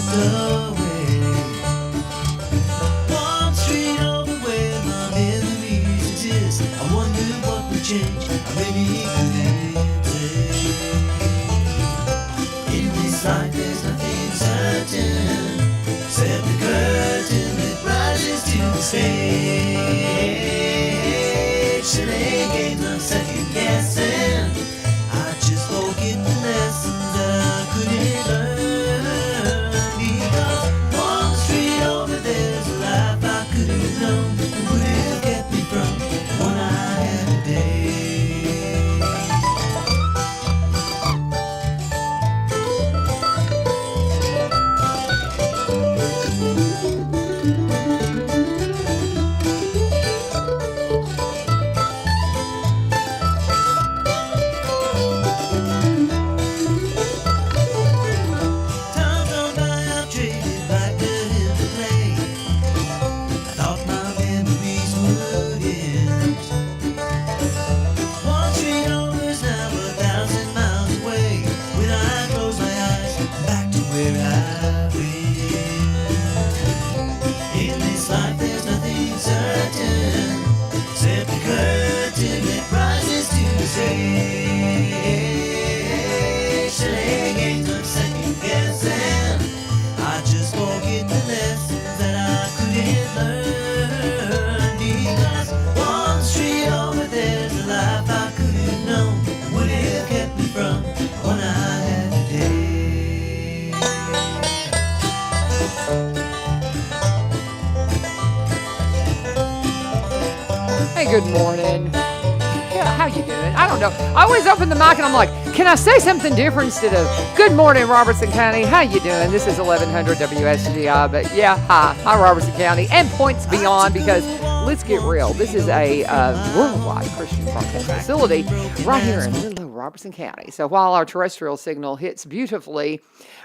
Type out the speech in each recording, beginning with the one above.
slipped away. One street over where my memories exist. I wonder what would change. I really couldn't say. In this life there's nothing certain, except the curtain that rises to the stage. Silly games of second guessing. I just forget the lessons that I couldn't learn. Because one street over there's a life I could have known that would have kept me from the one I had today. Times gone by, I've traded like the hill to play. I thought my memories would end. One street over's now 1,000 miles away. When I close my eyes, I'm back to where I've been. In this life there's nothing certain, except the curtain that rises to the stage. Silly games of second guessing. I just forget the lessons that I couldn't learn. Because one street over there's a life I could have known that would have kept me from the one I had today. Hey, good morning. Yeah, how you doing? I don't know. I always open the mic and I'm like, can I say something different instead of good morning, Robertson County? How you doing? This is 1100 WSGI, but yeah, hi, Robertson County, and points beyond, because let's get real. This is a worldwide Christian broadcast facility right here in little old Robertson County. So while our terrestrial signal hits beautifully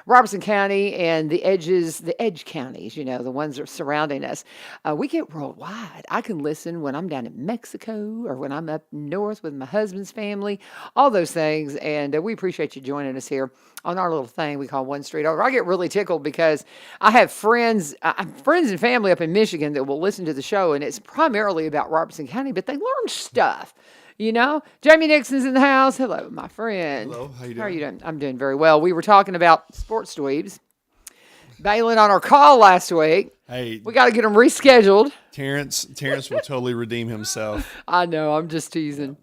Robertson County and the edge counties, you know, the ones that are surrounding us, we get worldwide. I can listen when I'm down in Mexico or when I'm up north with my husband's family, all those things. And we appreciate you joining us here on our little thing we call One Street Over. I get really tickled because I have friends and family up in Michigan that will listen to the show, and it's primarily about Robertson County, but they learn stuff. You know, Jamie Nixon's in the house. Hello, my friend. Hello, how you doing? How are you doing? I'm doing very well. We were talking about sports dweebs bailing on our call last week. Hey, We got to get them rescheduled. Terrence will totally redeem himself. I know, I'm just teasing.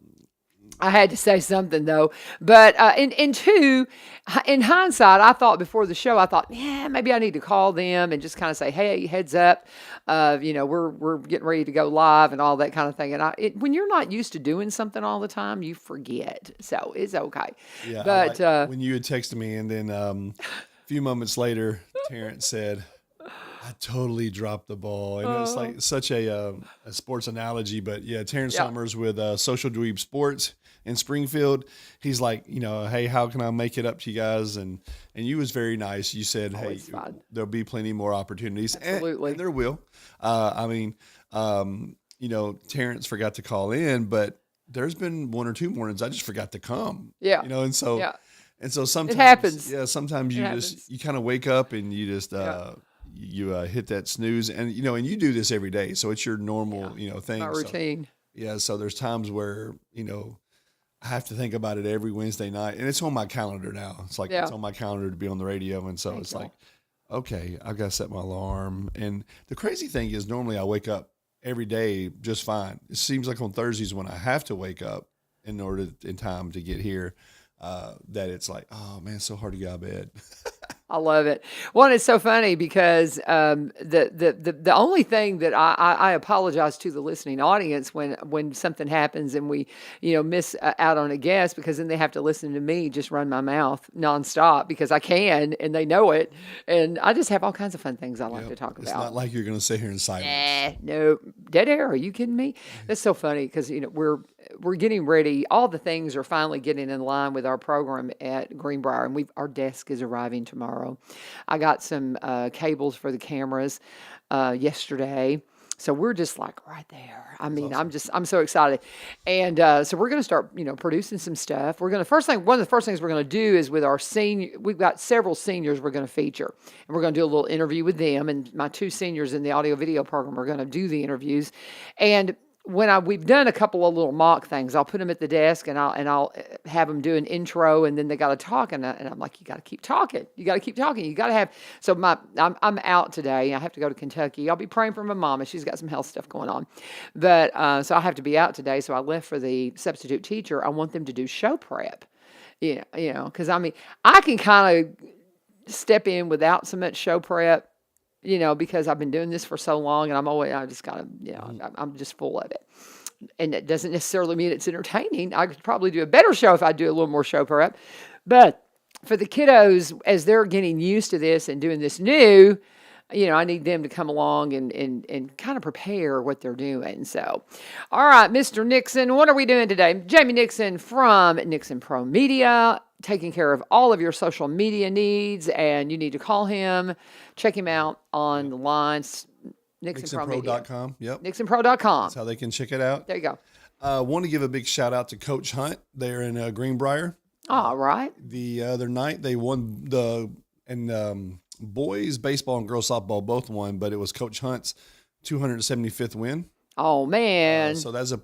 I had to say something though, but in hindsight, I thought before the show, I thought, yeah, maybe I need to call them and just kind of say, hey, heads up, you know, we're getting ready to go live and all that kind of thing. And when you're not used to doing something all the time, you forget, so it's okay. Yeah, But when you had texted me, and then a few moments later, Terrence said, I totally dropped the ball. And it's like such a sports analogy, but yeah, Terrence Summers with Social Dweeb Sports in Springfield. He's like, you know, hey, how can I make it up to you guys? And you was very nice. You said, hey, there'll be plenty more opportunities. Absolutely. And there will. You know, Terrence forgot to call in, but there's been one or two mornings I just forgot to come. Yeah. You know, and so sometimes it happens. Yeah, sometimes you kind of wake up and you just you hit that snooze, and you know, and you do this every day, so it's your normal you know thing. My routine. So, so there's times where you know I have to think about it every Wednesday night, and it's on my calendar now. It's like it's on my calendar to be on the radio, and so it's like, okay, I've got to set my alarm. And the crazy thing is, normally I wake up every day just fine. It seems like on Thursdays when I have to wake up in time to get here, that it's like, oh man, it's so hard to get out of bed. I love it. Well, it's so funny because the only thing that I apologize to the listening audience when something happens and we miss out on a guest, because then they have to listen to me just run my mouth nonstop because I can and they know it, and I just have all kinds of fun things I like to talk about. It's not like you're going to sit here in silence. No, dead air. Are you kidding me? That's so funny because we're getting ready. All the things are finally getting in line with our program at Greenbrier, and our desk is arriving tomorrow. I got some cables for the cameras yesterday. So we're just like right there. I mean, awesome. I'm so excited. And so we're going to start, producing some stuff. One of the first things we're going to do is with our we've got several seniors we're going to feature. And we're going to do a little interview with them. And my 2 seniors in the audio video program are going to do the interviews. And we've done a couple of little mock things. I'll put them at the desk and I'll have them do an intro, and then they got to talk, and I'm like, you got to keep talking. You got to keep talking. You got to have. So I'm out today. I have to go to Kentucky. I'll be praying for my mama. She's got some health stuff going on, but so I have to be out today. So I left for the substitute teacher. I want them to do show prep. Because I can kind of step in without so much show prep. Because I've been doing this for so long, and I just got to, I'm just full of it. And it doesn't necessarily mean it's entertaining. I could probably do a better show if I do a little more show prep. But for the kiddos, as they're getting used to this and doing this new, I need them to come along and kind of prepare what they're doing. So, all right, Mr. Nixon, what are we doing today? Jamie Nixon from Nixon Pro Media, taking care of all of your social media needs, and you need to call him, check him out on the lines, NixonPro.com. Yep. NixonPro.com. That's how they can check it out. There you go. I want to give a big shout out to Coach Hunt there in Greenbrier. All right. The other night they won boys baseball and girls softball both won, but it was Coach Hunt's 275th win. Oh, man. So that's a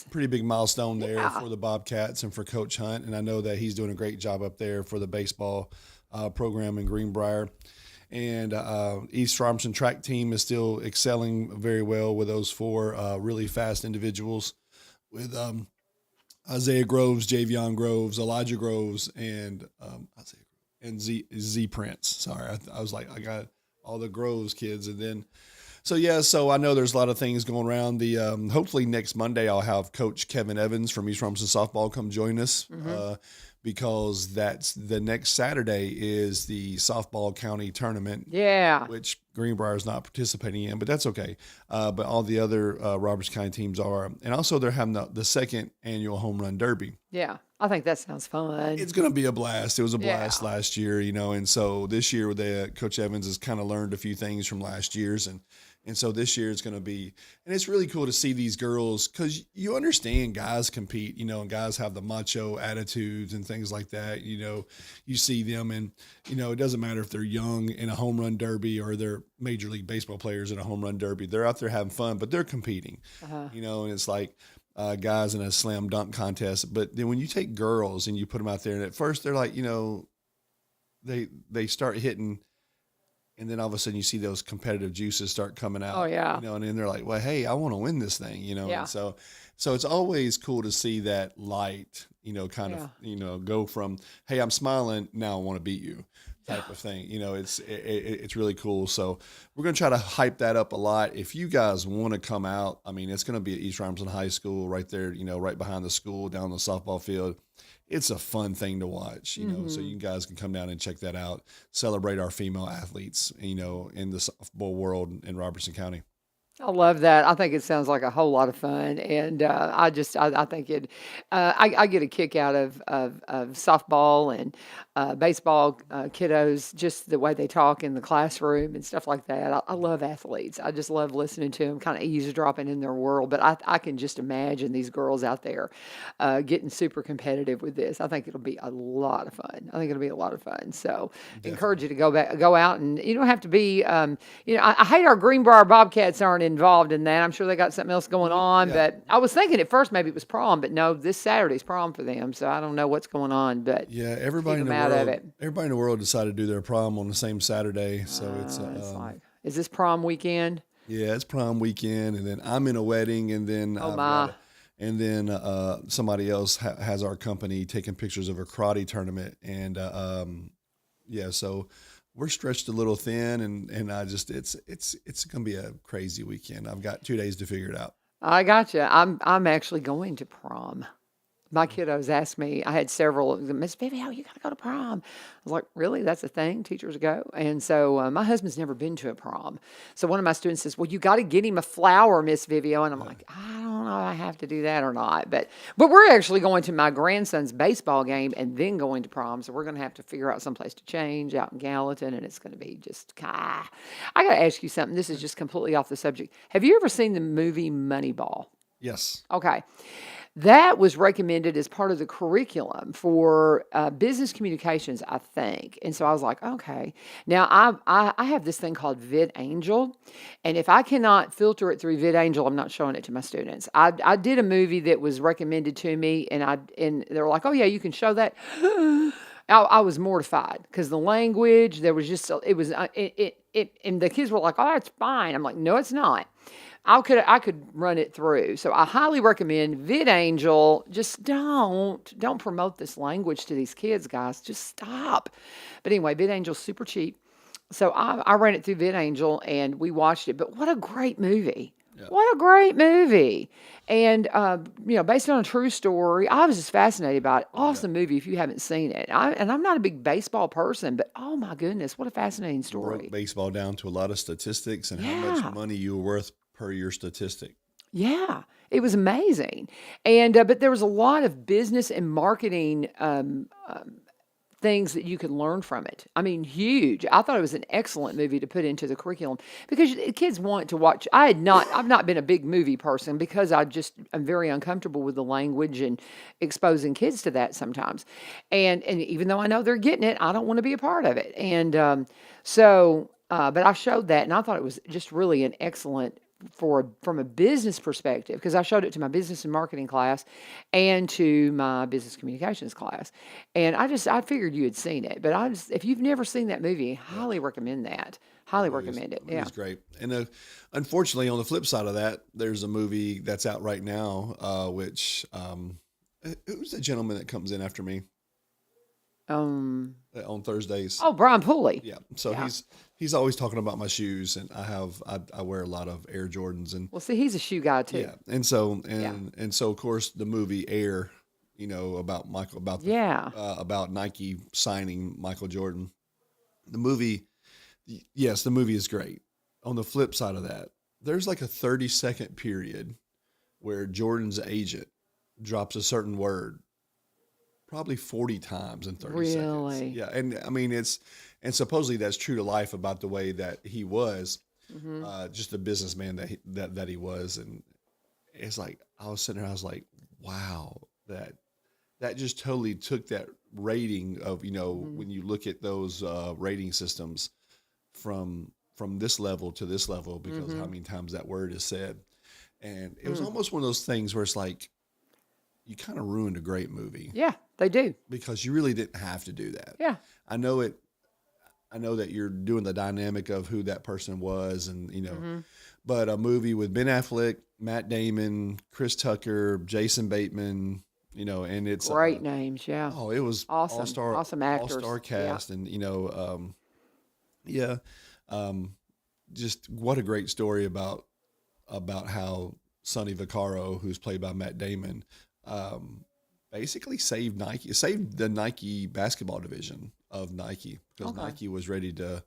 pretty big milestone there for the Bobcats and for Coach Hunt. And I know that he's doing a great job up there for the baseball program in Greenbrier. And East Robinson track team is still excelling very well with those 4 really fast individuals with Isaiah Groves, Javion Groves, Elijah Groves, and Z Prince. Sorry, I was like, I got all the Groves kids. And then, so I know there's a lot of things going around. Hopefully next Monday I'll have Coach Kevin Evans from East Robinson Softball come join us because that's the next Saturday is the softball county tournament. Yeah. Which Greenbrier is not participating in, but that's okay. But all the other Roberts County teams are. And also they're having the 2nd annual home run derby. Yeah. I think that sounds fun. It's going to be a blast. It was a blast last year, and so this year Coach Evans has kind of learned a few things from last year's, and so this year it's going to be, and it's really cool to see these girls because you understand guys compete, and guys have the macho attitudes and things like that. You see them, and it doesn't matter if they're young in a home run derby or they're Major League Baseball players in a home run derby. They're out there having fun, but they're competing, and it's like. Guys in a slam dunk contest, but then when you take girls and you put them out there, and at first they're like, they start hitting, and then all of a sudden you see those competitive juices start coming out. Oh yeah, and then they're like, well, hey, I want to win this thing, Yeah. And so it's always cool to see that light, of, go from, hey, I'm smiling, now I want to beat you. Type of thing, it's really cool. So we're going to try to hype that up a lot. If you guys want to come out, it's going to be at East Robinson High School right there, right behind the school down the softball field. It's a fun thing to watch, so you guys can come down and check that out, celebrate our female athletes, in the softball world in Robertson County. I love that. I think it sounds like a whole lot of fun, and I think it. I get a kick out of softball and baseball kiddos, just the way they talk in the classroom and stuff like that. I love athletes. I just love listening to them, kind of eavesdropping in their world. But I can just imagine these girls out there getting super competitive with this. I think it'll be a lot of fun. So encourage you to go out, and you don't have to be. I hate our Greenbrier Bobcats aren't involved in that. I'm sure they got something else going on, but I was thinking at first maybe it was prom, but no, this Saturday's prom for them, so I don't know what's going on, but everybody in the world decided to do their prom on the same Saturday, so it's like, is this prom weekend? Yeah, it's prom weekend, and then I'm in a wedding, and then somebody else has our company taking pictures of a karate tournament, and so we're stretched a little thin, and I just it's gonna be a crazy weekend. I've got 2 days to figure it out. I got you. I'm actually going to prom. My kiddos asked me. I had several. Miss Vivi, you got to go to prom. I was like, really? That's a thing? Teachers go? And so my husband's never been to a prom. So one of my students says, well, you got to get him a flower, Miss Vivio. And I'm like, I don't don't know if I have to do that or not. But we're actually going to my grandson's baseball game and then going to prom. So we're going to have to figure out someplace to change out in Gallatin, and it's going to be just, I got to ask you something. This is just completely off the subject. Have you ever seen the movie Moneyball? Yes. Okay. That was recommended as part of the curriculum for business communications, I think. And so I was like, okay. Now, I have this thing called VidAngel, and if I cannot filter it through VidAngel, I'm not showing it to my students. I did a movie that was recommended to me, and they were like, oh, yeah, you can show that. I was mortified because the language, there was just, it was, and the kids were like, oh, it's fine. I'm like, no, it's not. I could run it through. So I highly recommend VidAngel. Just don't promote this language to these kids, guys. Just stop. But anyway, VidAngel's super cheap. So I ran it through VidAngel and we watched it. But what a great movie. Yeah. What a great movie. And, based on a true story, I was just fascinated by it. Awesome movie if you haven't seen it. And I'm not a big baseball person, but oh my goodness, what a fascinating story. Broke baseball down to a lot of statistics and how much money you were worth per your statistic. Yeah, it was amazing. And, but there was a lot of business and marketing things that you could learn from it. I mean, huge. I thought it was an excellent movie to put into the curriculum because kids want to watch. I've not been a big movie person because I'm very uncomfortable with the language and exposing kids to that sometimes. And even though I know they're getting it, I don't want to be a part of it. And but I showed that and I thought it was just really an excellent from a business perspective, because I showed it to my business and marketing class and to my business communications class. And I figured you had seen it, but if you've never seen that movie, highly recommend that. Highly recommend it. Yeah. It's great. And unfortunately, on the flip side of that, there's a movie that's out right now, which, who's the gentleman that comes in after me? On Thursdays. Oh, Brian Pulley. Yeah. So he's always talking about my shoes, and I wear a lot of Air Jordans, and well, see, he's a shoe guy too. Yeah. And so of course the movie Air, about about Nike signing Michael Jordan. The movie is great. On the flip side of that, there's like a 30-second period where Jordan's agent drops a certain word probably 40 times in 30 seconds. Yeah. And I mean, and supposedly that's true to life about the way that he was, just the businessman that he was. And it's like, I was sitting there, I was like, wow, that just totally took that rating of, when you look at those rating systems from this level to this level, because how many times that word is said. And it was almost one of those things where it's like, you kind of ruined a great movie. Yeah, they do. Because you really didn't have to do that. Yeah. I know that you're doing the dynamic of who that person was, and but a movie with Ben Affleck, Matt Damon, Chris Tucker, Jason Bateman, and it's great names. Yeah. Oh, it was awesome actors, all-star cast, and just what a great story about how Sonny Vaccaro, who's played by Matt Damon, basically saved the Nike basketball division of Nike, because Nike was ready to,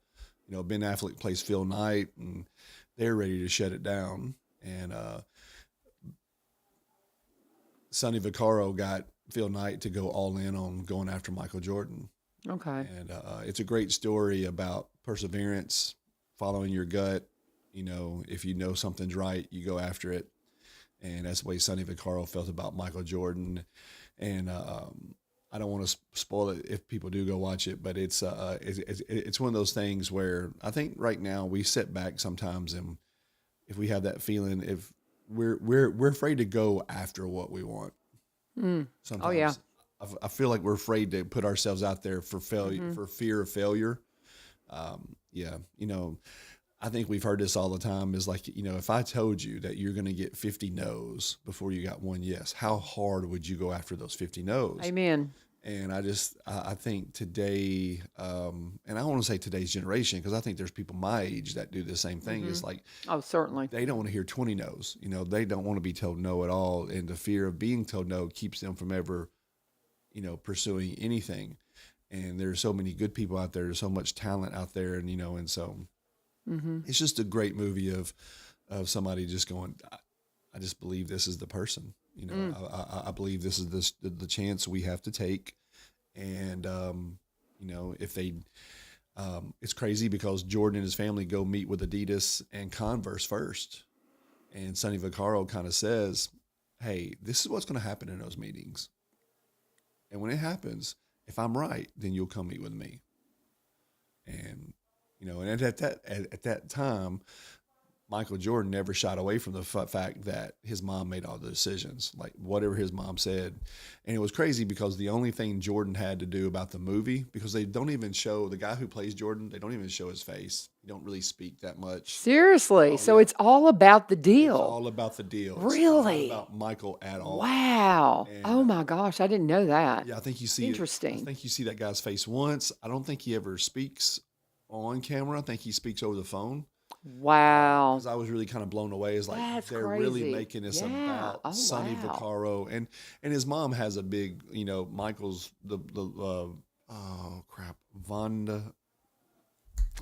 Ben Affleck plays Phil Knight, and they're ready to shut it down. And Sonny Vaccaro got Phil Knight to go all in on going after Michael Jordan. Okay. And it's a great story about perseverance, following your gut. If you know something's right, you go after it. And that's the way Sonny Vaccaro felt about Michael Jordan. And I don't want to spoil it if people do go watch it, but it's one of those things where I think right now we sit back sometimes, and if we have that feeling, if we're afraid to go after what we want. Sometimes. Oh yeah. I feel like we're afraid to put ourselves out there for failure, for fear of failure. I think we've heard this all the time, is like, if I told you that you're going to get 50 no's before you got one yes, how hard would you go after those 50 no's? Amen. And I think today, and I don't want to say today's generation, because I think there's people my age that do the same thing. It's like, oh, certainly. They don't want to hear 20 no's. They don't want to be told no at all. And the fear of being told no keeps them from ever, pursuing anything. And there's so many good people out there. There's so much talent out there. And, and so it's just a great movie of somebody just going, I just believe this is the person. You know, I believe this is the chance we have to take. And, you know, if they, it's crazy because Jordan and his family go meet with Adidas and Converse first. And Sonny Vaccaro kind of says, hey, this is what's going to happen in those meetings. And when it happens, if I'm right, then you'll come meet with me. And, you know, and at that time, Michael Jordan never shied away from the fact that his mom made all the decisions, like whatever his mom said. And it was crazy because the only thing Jordan had to do about the movie, because they don't even show the guy who plays Jordan, they don't even show his face. He don't really speak that much. Seriously? So it's all about the deal. It's all about the deal. Really? It's not about Michael at all. Wow. And, oh my gosh, I didn't know that. Yeah, I think you see Interesting. I think you see that guy's face once. I don't think he ever speaks on camera. I think he speaks over the phone. Wow. Because I was really kind of blown away. It's like That's they're crazy. really making this about Sonny Vaccaro. And his mom has a big, you know, Michael's Vonda.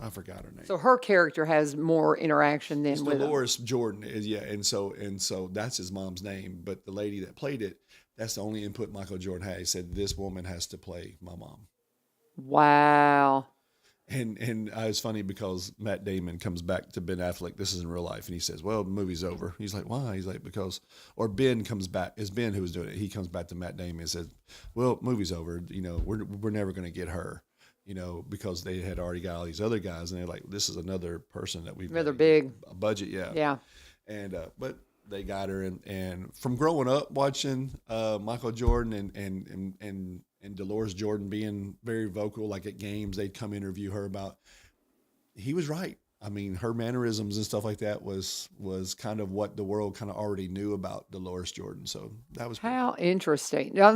I forgot her name. So her character has more interaction than with Dolores Jordan is, yeah, and so that's his mom's name. But the lady that played it, that's the only input Michael Jordan had. He said, this woman has to play my mom. Wow. And it's funny because Matt Damon comes back to Ben Affleck. This is in real life, and he says, "Well, the movie's over." He's like, "Why?" He's like, "Because," or Ben comes back. It's Ben who was doing it. He comes back to Matt Damon and says, "Well, movie's over. You know, we're never going to get her." You know, because they had already got all these other guys, and they're like, "This is another person that we've rather big budget, yeah, yeah." And but they got her, and from growing up watching Michael Jordan and Dolores Jordan being very vocal, like at games, they'd come interview her about, he was right. I mean, her mannerisms and stuff like that was kind of what the world kind of already knew about Dolores Jordan. So that was how interesting. Now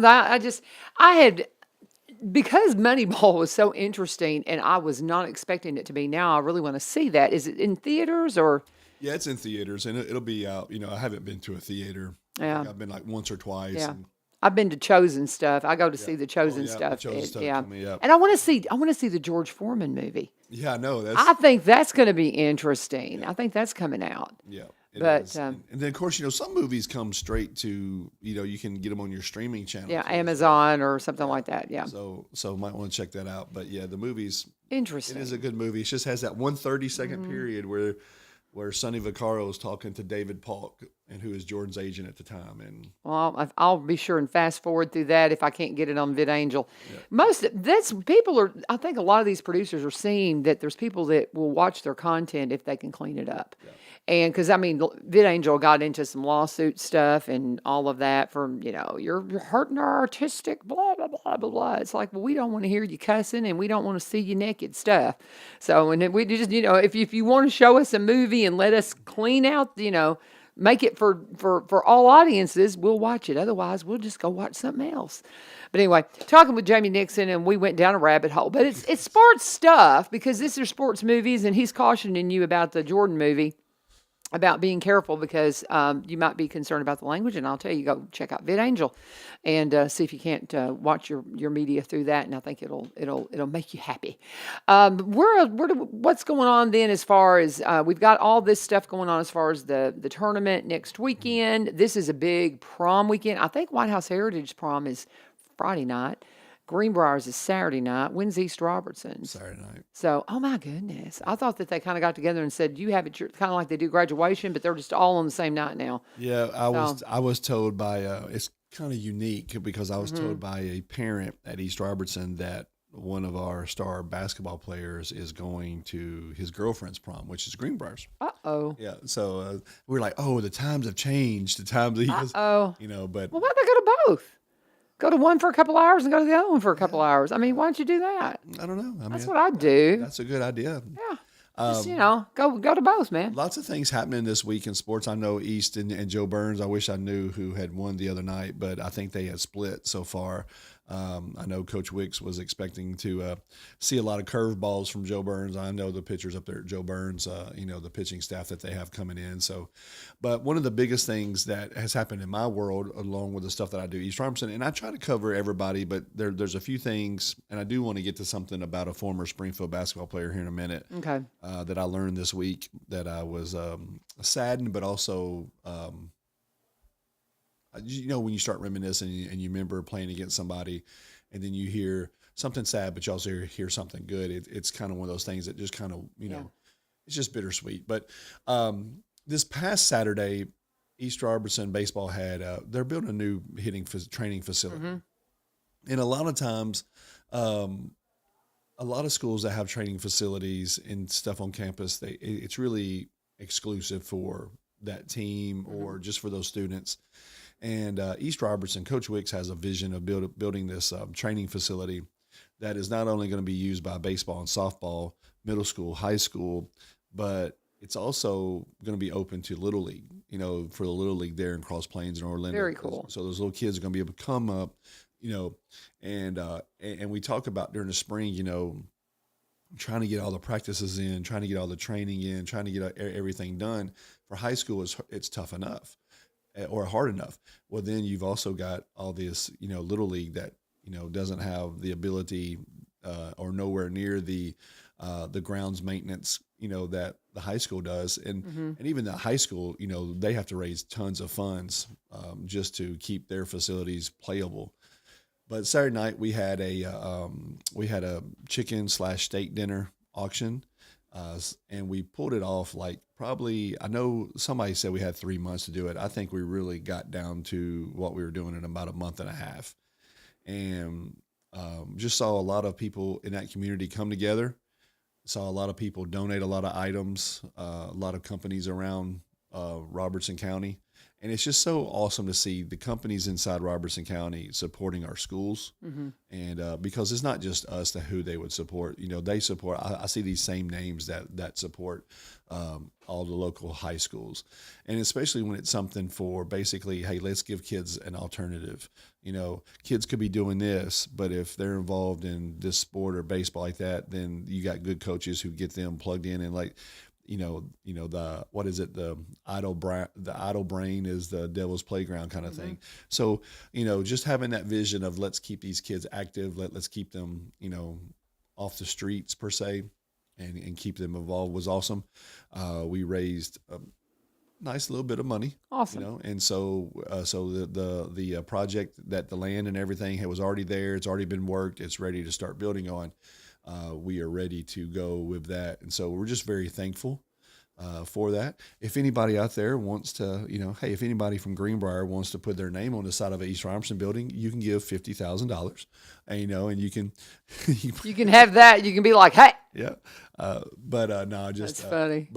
because Moneyball was so interesting and I was not expecting it to be. Now I really want to see that. Is it in theaters or? Yeah, it's in theaters and it'll be out. You know, I haven't been to a theater. Yeah. I've been like once or twice. Yeah. And, I've been to Chosen stuff. I go to see the Chosen stuff. The Chosen stuff yeah. coming up. And I want to see the George Foreman movie. Yeah, I know. I think that's going to be interesting. I think that's coming out. Yeah. But and then of course, you know, some movies come straight to, you know, you can get them on your streaming channel. Yeah, Amazon or something like that. Yeah. So might want to check that out. But yeah, the movie's interesting. It is a good movie. It just has that 1 30-second period where Sonny Vaccaro is talking to David Paulk, and who is Jordan's agent at the time. And well, I'll be sure and fast forward through that if I can't get it on VidAngel. Yeah. I think a lot of these producers are seeing that there's people that will watch their content if they can clean it up. Yeah. And because, I mean, VidAngel got into some lawsuit stuff and all of that from, you know, you're hurting our artistic, blah, blah, blah, blah, blah. It's like, well, we don't want to hear you cussing and we don't want to see you naked stuff. So, and then we just, you know, if you want to show us a movie and let us clean out, you know, make it for all audiences, we'll watch it. Otherwise, we'll just go watch something else. But anyway, talking with Jamie Nixon, and we went down a rabbit hole. But it's sports stuff because these are sports movies, and he's cautioning you about the Jordan movie, about being careful because you might be concerned about the language. And I'll tell you, go check out VidAngel and see if you can't watch your media through that. And I think it'll make you happy. What's going on then as far as we've got all this stuff going on as far as the tournament next weekend. This is a big prom weekend. I think White House Heritage Prom is Friday night. Greenbriers is Saturday night. When's East Robertson's? Saturday night. So, oh my goodness. I thought that they kind of got together and said, you have it kind of like they do graduation, but they're just all on the same night now. Yeah, I was told by, it's kind of unique because I was told by a parent at East Robertson that one of our star basketball players is going to his girlfriend's prom, which is Greenbriers. Uh-oh. Yeah, so we're like, oh, the times have changed. The times, uh-oh. You know, but. Well, why'd they go to both? Go to one for a couple hours and go to the other one for a couple hours. I mean, why don't you do that? I don't know. That's what I'd do. That's a good idea. Yeah. Just, you know, go to both, man. Lots of things happening this week in sports. I know East and Joe Burns. I wish I knew who had won the other night, but I think they had split so far. I know Coach Wicks was expecting to see a lot of curveballs from Joe Burns. I know the pitchers up there at Joe Burns, you know, the pitching staff that they have coming in. So, but one of the biggest things that has happened in my world, along with the stuff that I do, East Robertson, and I try to cover everybody, but there's a few things, and I do want to get to something about a former Springfield basketball player here in a minute. Okay. That I learned this week that I was saddened, but also when you start reminiscing and you remember playing against somebody, and then you hear something sad, but you also hear something good. It's kind of one of those things that just kind of, it's just bittersweet. But this past Saturday, East Robertson baseball had they're building a new training facility, and a lot of times, a lot of schools that have training facilities and stuff on campus, it's really exclusive for that team or just for those students. And East Robertson, Coach Wicks has a vision of building this training facility that is not only going to be used by baseball and softball, middle school, high school, but it's also going to be open to Little League, for the Little League there in Cross Plains and Orlando. Very cool. So those little kids are going to be able to come up, and we talk about during the spring, trying to get all the practices in, trying to get all the training in, trying to get everything done. For high school, it's tough enough or hard enough. Well, then you've also got all this, Little League that, doesn't have the ability or nowhere near the grounds maintenance, that the high school does. And even the high school, they have to raise tons of funds just to keep their facilities playable. But Saturday night we had a chicken/steak dinner auction, and we pulled it off like probably, I know somebody said we had 3 months to do it. I think we really got down to what we were doing in about a month and a half, and just saw a lot of people in that community come together. Saw a lot of people donate a lot of items, a lot of companies around Robertson County. And it's just so awesome to see the companies inside Robertson County supporting our schools. And because it's not just us who they would support. They support, I see these same names that support all the local high schools. And especially when it's something for basically, hey, let's give kids an alternative. Kids could be doing this, but if they're involved in this sport or baseball like that, then you got good coaches who get them plugged in and like, the what is it? The idle brain is the devil's playground kind of thing. So, just having that vision of let's keep these kids active, let's keep them, off the streets per se, and keep them involved was awesome. We raised a nice little bit of money. Awesome. And so the project that the land and everything was already there. It's already been worked. It's ready to start building on. We are ready to go with that. And so we're just very thankful for that. If anybody out there wants to, hey, if anybody from Greenbrier wants to put their name on the side of an East Robertson building, you can give $50,000, and, and you can, you can have that. You can be like, hey. Yeah. No, just, that's funny.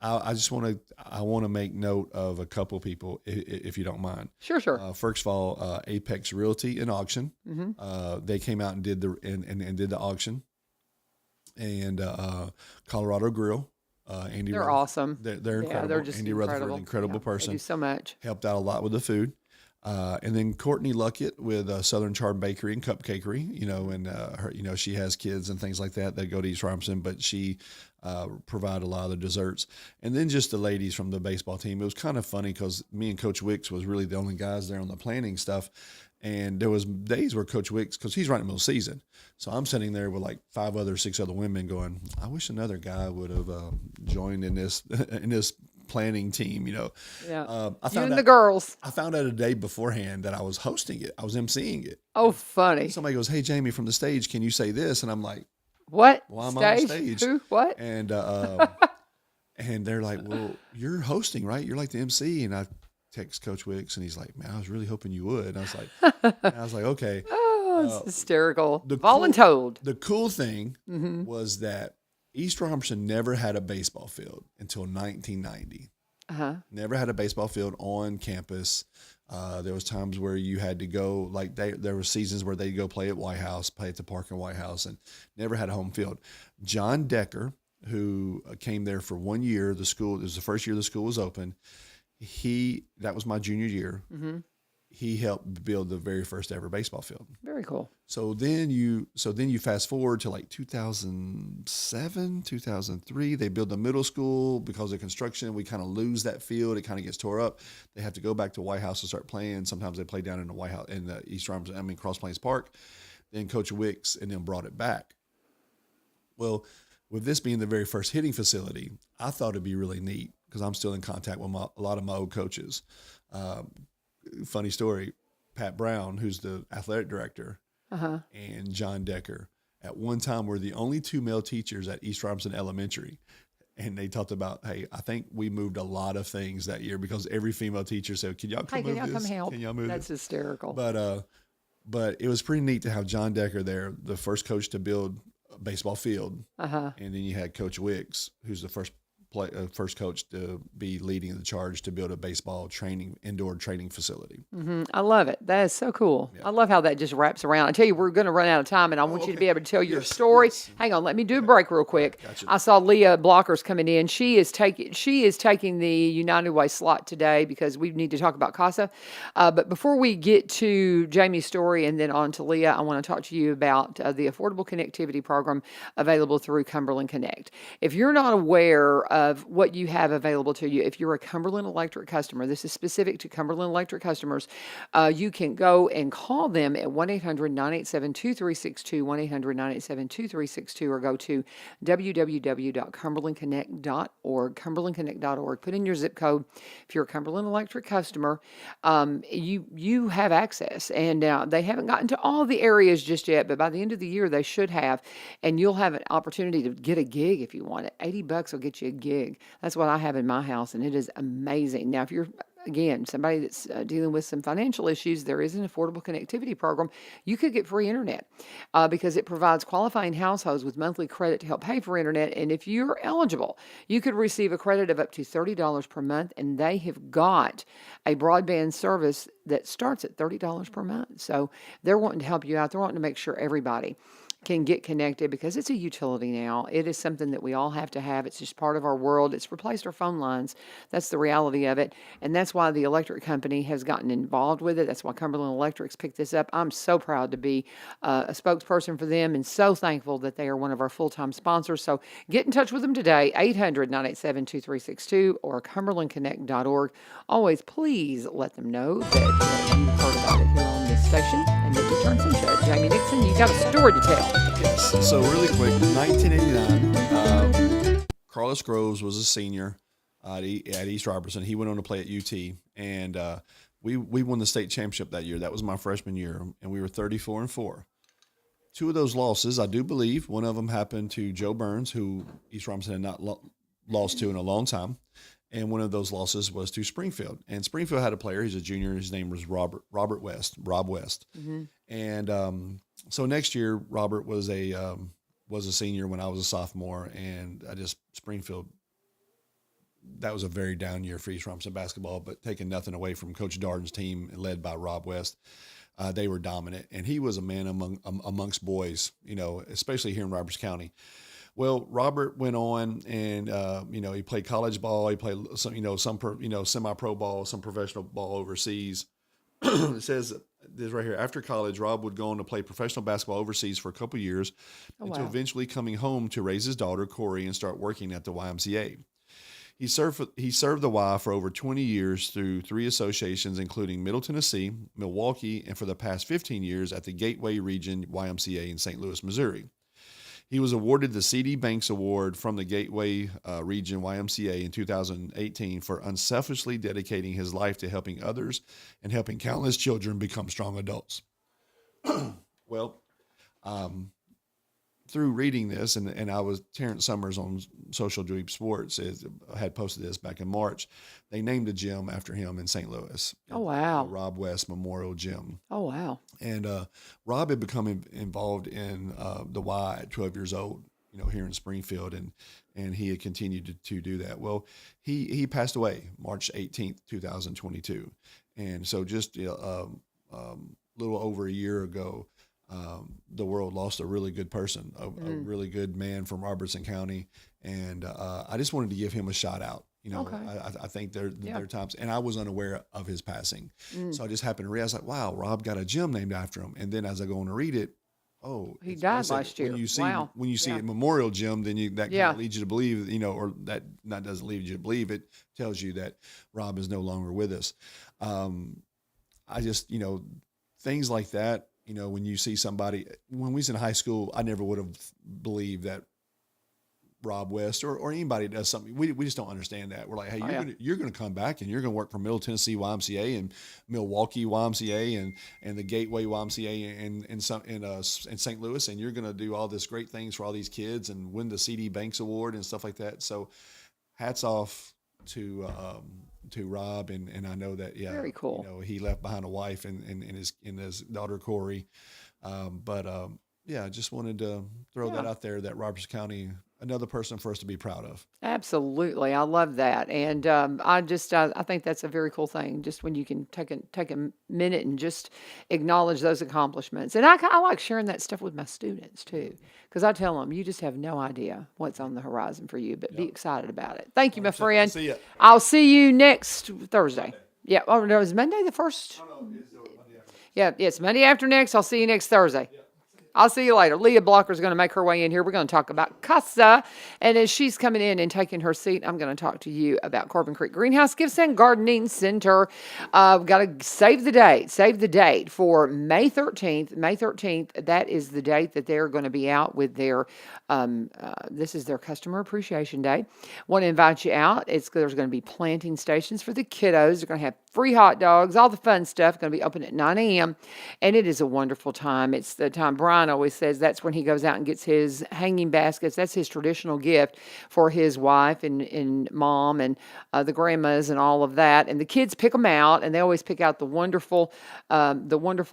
I just want to make note of a couple people, if you don't mind. Sure. First of all, Apex Realty and Auction. They came out and did the auction, and Colorado Grill. Andy, they're awesome. They're incredible. They're just Andy incredible. Rutherford, incredible person. They do so much. Helped out a lot with the food. And then Courtney Luckett with Southern Charm Bakery and Cupcakery, and her, she has kids and things like that go to East Robertson, but she provide a lot of the desserts. And then just the ladies from the baseball team. It was kind of funny because me and Coach Wicks was really the only guys there on the planning stuff. And there was days where Coach Wicks, because he's right in the middle of the season, so I'm sitting there with like 6 other women going, I wish another guy would have joined in this planning team, Yeah. I found the girls. I found out a day beforehand that I was hosting it. I was emceeing it. Oh, funny. Somebody goes, hey, Jamie, from the stage, can you say this? And I'm like, what? Well, I'm stage? on stage. Who? What? And and they're like, well, you're hosting, right? You're like the MC. And I text Coach Wicks, and he's like, man, I was really hoping you would. And I was like, okay. Oh, it's hysterical. The cool thing was that East Robertson never had a baseball field until 1990. Never had a baseball field on campus. There was times where you had to go, like there were seasons where they'd go play at White House, play at the park in White House, and never had a home field. John Decker, who came there for 1 year, it was the first year the school was open. That was my junior year. He helped build the very first ever baseball field. Very cool. So then you fast forward to like 2007, 2003. They build the middle school because of construction. We kind of lose that field. It kind of gets tore up. They have to go back to White House to start playing. Sometimes they play down in the White House in the Cross Plains Park. Then Coach Wicks and then brought it back. Well, with this being the very first hitting facility, I thought it'd be really neat because I'm still in contact with a lot of my old coaches. funny story. Pat Brown, who's the athletic director, and John Decker, at one time were the only two male teachers at East Robinson Elementary. And they talked about, hey, I think we moved a lot of things that year because every female teacher said, "Can y'all come move this? Come help?" Can y'all move That's this?" hysterical. But it was pretty neat to have John Decker there, the first coach to build a baseball field, and then you had Coach Wicks, who's the first coach to be leading the charge to build a baseball indoor training facility. I love it. That is so cool. Yeah. I love how that just wraps around. I tell you, we're going to run out of time, and I want you to be able to tell your story. Yes. Hang on, let me do a break real quick. Gotcha. I saw Leah Blockers coming in. She is taking the United Way slot today because we need to talk about CASA. But before we get to Jamie's story and then on to Leah, I want to talk to you about the Affordable Connectivity Program available through Cumberland Connect. If you're not aware of what you have available to you, if you're a Cumberland Electric customer, this is specific to Cumberland Electric customers, you can go and call them at 1-800-987-2362, 1-800-987-2362, or go to www.cumberlandconnect.org, cumberlandconnect.org. Put in your zip code. If you're a Cumberland Electric customer, you have access, and they haven't gotten to all the areas just yet, but by the end of the year, they should have, and you'll have an opportunity to get a gig if you want it. $80 will get you a gig. That's what I have in my house, and it is amazing. Now, if you're, again, somebody that's dealing with some financial issues, there is an affordable connectivity program. You could get free internet because it provides qualifying households with monthly credit to help pay for internet. And if you're eligible, you could receive a credit of up to $30 per month, and they have got a broadband service that starts at $30 per month. So they're wanting to help you out. They're wanting to make sure everybody can get connected because it's a utility now. It is something that we all have to have. It's just part of our world. It's replaced our phone lines. That's the reality of it. And that's why the electric company has gotten involved with it. That's why Cumberland Electric's picked this up. I'm so proud to be a spokesperson for them and so thankful that they are one of our full-time sponsors. So get in touch with them today, 800-987-2362 or cumberlandconnect.org. Always please let them know that you've heard about it here on this station and that you turned some shit. Jamie Nixon, you got a story to tell. Yes. So really quick, 1989, Carlos Groves was a senior at East Robertson. He went on to play at UT, and we won the state championship that year. That was my freshman year, and we were 34-4. Two of those losses, I do believe, one of them happened to Joe Burns, who East Robertson had not lost to in a long time, and one of those losses was to Springfield. And Springfield had a player. He's a junior. His name was Rob West. Mm-hmm. And so next year, Robert was a senior when I was a sophomore, and Springfield. That was a very down year for East Robertson basketball, but taking nothing away from Coach Darden's team led by Rob West. They were dominant, and he was a man amongst boys, especially here in Roberts County. Well, Robert went on and, he played college ball. He played some semi-pro ball, some professional ball overseas. It says this right here. After college, Rob would go on to play professional basketball overseas for a couple of years until eventually coming home to raise his daughter, Corey, and start working at the YMCA. He served the Y for over 20 years through 3 associations, including Middle Tennessee, Milwaukee, and for the past 15 years at the Gateway Region YMCA in St. Louis, Missouri. He was awarded the C.D. Banks Award from the Gateway Region YMCA in 2018 for unselfishly dedicating his life to helping others and helping countless children become strong adults. Well, through reading this, and I was Terrence Summers on Social Dweeb Sports had posted this back in March. They named a gym after him in St. Louis. Oh, wow. Rob West Memorial Gym. Oh, wow. And Rob had become involved in the Y at 12 years old, here in Springfield, and he had continued to do that. Well, he passed away March 18th, 2022. And so just a little over a year ago, the world lost a really good person, a really good man from Robertson County. And I just wanted to give him a shout out. Okay. I think there are times, and I was unaware of his passing. So I just happened to realize, wow, Rob got a gym named after him. And then as I go on to read it, he died last year. When you see a memorial gym, then that kind of leads you to believe, or that not doesn't lead you to believe, it tells you that Rob is no longer with us. I just, things like that, when you see somebody, when we was in high school, I never would have believed that Rob West or anybody does something, we just don't understand that. We're like, hey, you're gonna come back and you're gonna work for Middle Tennessee YMCA and Milwaukee YMCA and the Gateway YMCA in St. Louis, and you're gonna do all this great things for all these kids and win the CD Banks Award and stuff like that. So, hats off to Rob, and I know that very cool. He left behind a wife and his daughter Corey, I just wanted to throw that out there, that Robertson County, another person for us to be proud of. Absolutely. I love that. And I think that's a very cool thing, just when you can take a minute and just acknowledge those accomplishments. And I like sharing that stuff with my students too, because I tell them, you just have no idea what's on the horizon for you, but be excited about it. Thank you, my friend. See ya. I'll see you next Thursday. Monday. Yeah. Oh, no, is Monday the first? Oh, no, it's Monday after. Yeah, it's Monday after next. I'll see you next Thursday. Yeah. I'll see you later. Leah Blocker is going to make her way in here. We're going to talk about CASA. And as she's coming in and taking her seat, I'm going to talk to you about Corbin Creek Greenhouse Gifts and Gardening Center. We've got to save the date. Save the date for May 13th. May 13th, that is the date that they're going to be out with their, this is their Customer Appreciation Day. Want to invite you out. There's going to be planting stations for the kiddos. They're going to have free hot dogs, all the fun stuff. Going to be open at 9 a.m. And it is a wonderful time. It's the time Brian always says that's when he goes out and gets his hanging baskets. That's his traditional gift for his wife and mom and the grandmas and all of that. And the kids pick them out, and they always pick out the wonderful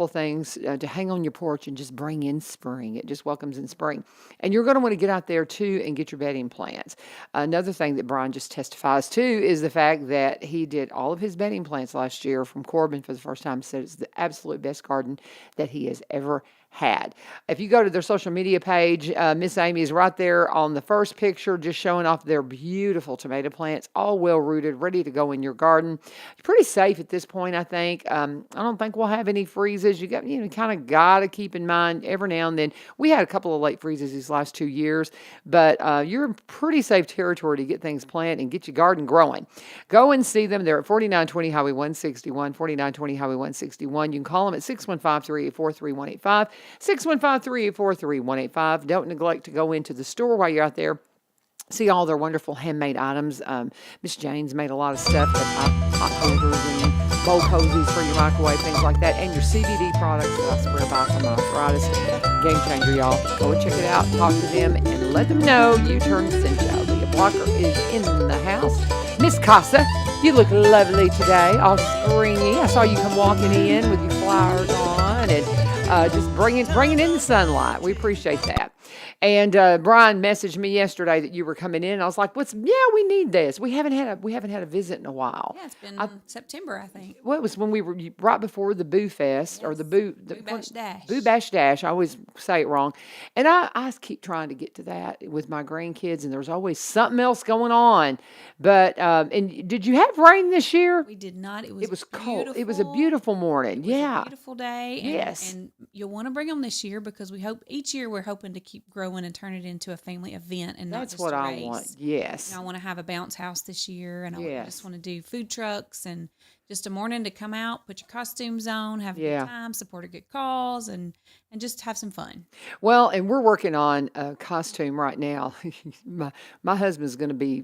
things to hang on your porch and just bring in spring. It just welcomes in spring. And you're going to want to get out there too and get your bedding plants. Another thing that Brian just testifies to is the fact that he did all of his bedding plants last year from Corbin for the first time. Said it's the absolute best garden that he has ever had. If you go to their social media page, Miss Amy is right there on the first picture, just showing off their beautiful tomato plants, all well rooted, ready to go in your garden. You're pretty safe at this point, I think. I don't think we'll have any freezes. You kind of got to keep in mind every now and then. We had a couple of late freezes these last 2 years, but you're in pretty safe territory to get things planted and get your garden growing. Go and see them. They're at 4920 Highway 161, 4920 Highway 161. You can call them at 615-384-3185. 615-384-3185. Don't neglect to go into the store while you're out there. See all their wonderful handmade items. Miss Jane's made a lot of stuff, hot holders and bowl cozies for your microwave, things like that, and your CBD products that I swear by for my arthritis. Game changer, y'all. Go and check it out. Talk to them and let them know U-Turn sent you. Leah Blocker is in the house. Miss Casa, you look lovely today, all springy. I saw you come walking in with your flowers on and just bringing in the sunlight. We appreciate that. And Brian messaged me yesterday that you were coming in. I was like, we need this. We haven't had a visit in a while. Yeah, it's been September, I think. Well, it was when we were right before the Boo Fest, or the Boo Bash Dash. Boo Bash Dash. I always say it wrong. And I keep trying to get to that with my grandkids, and there's always something else going on. But and did you have rain this year? We did not. It was cold. It was a beautiful morning. It was a beautiful day. And, yes. And you'll want to bring them this year, because each year we're hoping to keep growing and turn it into a family event and not that's just what a race. I want. Yes. And I want to have a bounce house this year, and I Yes. just want to do food trucks and just a morning to come out, put your costumes on, have a good time, support a good cause, and just have some fun. Well, and we're working on a costume right now. my husband's going to be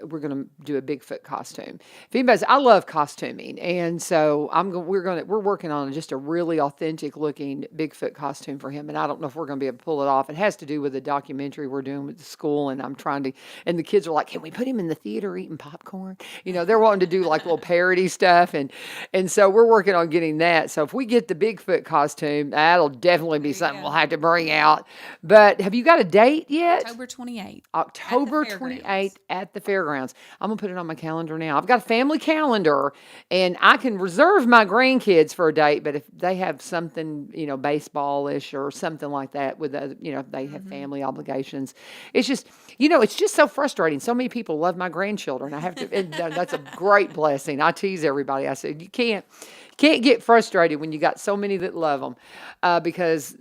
we're going to do a Bigfoot costume. If anybody's, I love costuming, and so we're working on just a really authentic looking Bigfoot costume for him. And I don't know if we're going to be able to pull it off. It has to do with a documentary we're doing with the school, and and the kids are like, can we put him in the theater eating popcorn? They're wanting to do like little parody stuff, and so we're working on getting that. So if we get the Bigfoot costume, that'll definitely be something we'll have to bring out. But have you got a date yet? October 28th. October 28th at the fairgrounds. I'm going to put it on my calendar now. I've got a family calendar, and I can reserve my grandkids for a date, but if they have something, baseball-ish or something like that with, if they have family obligations, it's just so frustrating. So many people love my grandchildren. I have to, that's a great blessing. I tease everybody. I said, you can't get frustrated when you got so many that love them, because,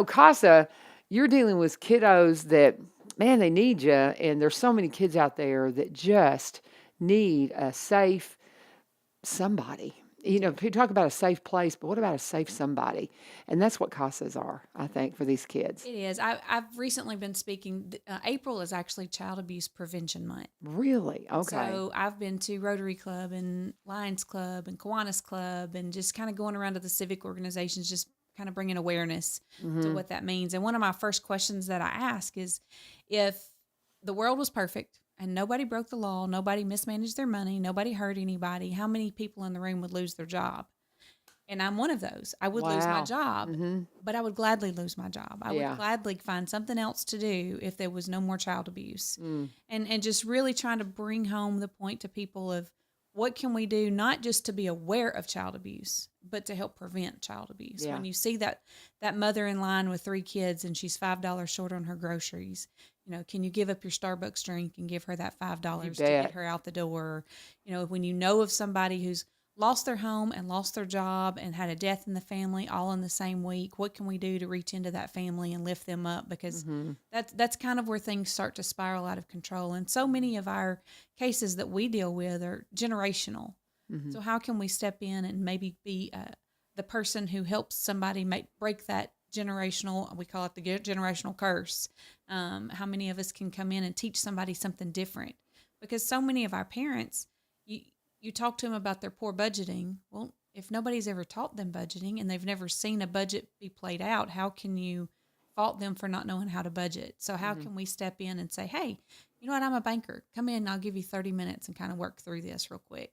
CASA, you're dealing with kiddos that, man, they need you, and there's so many kids out there that just need a safe somebody. people talk about a safe place, but what about a safe somebody? And that's what CASAs are, I think, for these kids. It is. I've recently been speaking. April is actually Child Abuse Prevention Month. Really? Okay. So I've been to Rotary Club and Lions Club and Kiwanis Club and just kind of going around to the civic organizations, just kind of bringing awareness to what that means. And one of my first questions that I ask is, if the world was perfect and nobody broke the law, nobody mismanaged their money, nobody hurt anybody, how many people in the room would lose their job? And I'm one of those. I would lose my job, but I would gladly lose my job. I would gladly find something else to do if there was no more child abuse. And just really trying to bring home the point to people of what can we do, not just to be aware of child abuse, but to help prevent child abuse. When you see that mother in line with 3 kids and she's $5 short on her groceries, can you give up your Starbucks drink and give her that $5 to get her out the door? When you know of somebody who's lost their home and lost their job and had a death in the family all in the same week, what can we do to reach into that family and lift them up? Because that's kind of where things start to spiral out of control. And so many of our cases that we deal with are generational. So how can we step in and maybe be the person who helps somebody break that generational, we call it the generational curse. How many of us can come in and teach somebody something different? Because so many of our parents, you talk to them about their poor budgeting. Well, if nobody's ever taught them budgeting and they've never seen a budget be played out, how can you fault them for not knowing how to budget? So how can we step in and say, hey, you know what, I'm a banker. Come in, I'll give you 30 minutes and kind of work through this real quick.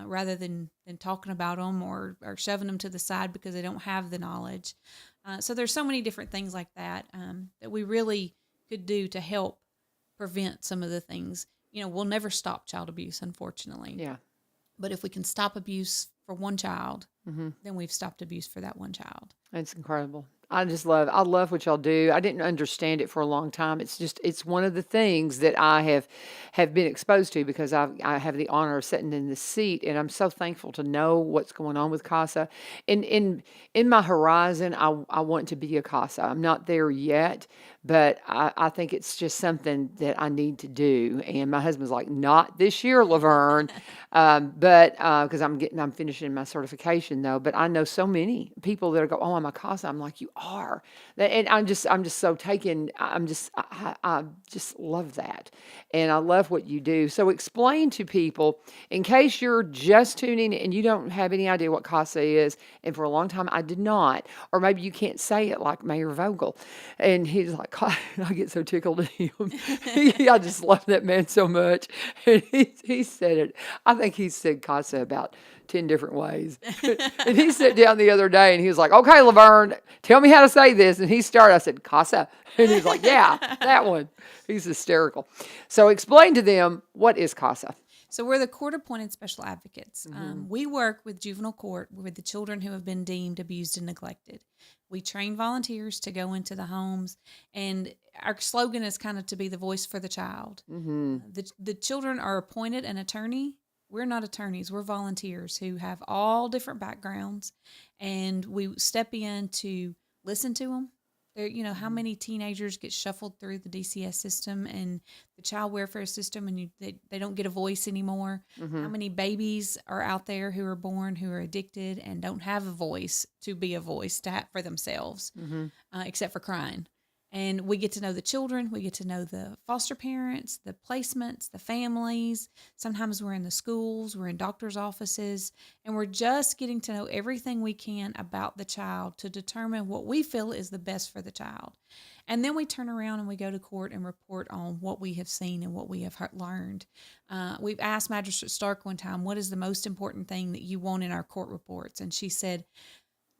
Rather than talking about them or shoving them to the side because they don't have the knowledge. So there's so many different things like that that we really could do to help prevent some of the things. We'll never stop child abuse, unfortunately. Yeah. But if we can stop abuse for one child, then we've stopped abuse for that one child. That's incredible. I love what y'all do. I didn't understand it for a long time. It's one of the things that I have been exposed to because I have the honor of sitting in the seat, and I'm so thankful to know what's going on with CASA. In my horizon, I want to be a CASA. I'm not there yet, but I think it's just something that I need to do. And my husband's like, not this year, Laverne, but because I'm finishing my certification though. But I know so many people that go, oh, I'm a CASA. I'm like, you are, and I'm just so taken. I just love that, and I love what you do. So explain to people, in case you're just tuning in and you don't have any idea what CASA is, and for a long time I did not, or maybe you can't say it like Mayor Vogel, and he's like, I get so tickled at him. I just love that man so much, and he said it. I think he said CASA about 10 different ways. And he sat down the other day and he was like, okay, Laverne, tell me how to say this. And he started, I said, CASA. And he's like, yeah, that one. He's hysterical. So explain to them, what is CASA? So we're the court-appointed special advocates. We work with juvenile court with the children who have been deemed abused and neglected. We train volunteers to go into the homes, and our slogan is kind of to be the voice for the child. The children are appointed an attorney. We're not attorneys. We're volunteers who have all different backgrounds, and we step in to listen to them. How many teenagers get shuffled through the DCS system and the child welfare system, and they don't get a voice anymore? How many babies are out there who are born who are addicted and don't have a voice to be a voice for themselves, except for crying? And we get to know the children. We get to know the foster parents, the placements, the families. Sometimes we're in the schools, we're in doctors' offices, and we're just getting to know everything we can about the child to determine what we feel is the best for the child. And then we turn around and we go to court and report on what we have seen and what we have learned. We've asked Magistrate Stark one time, what is the most important thing that you want in our court reports? And she said,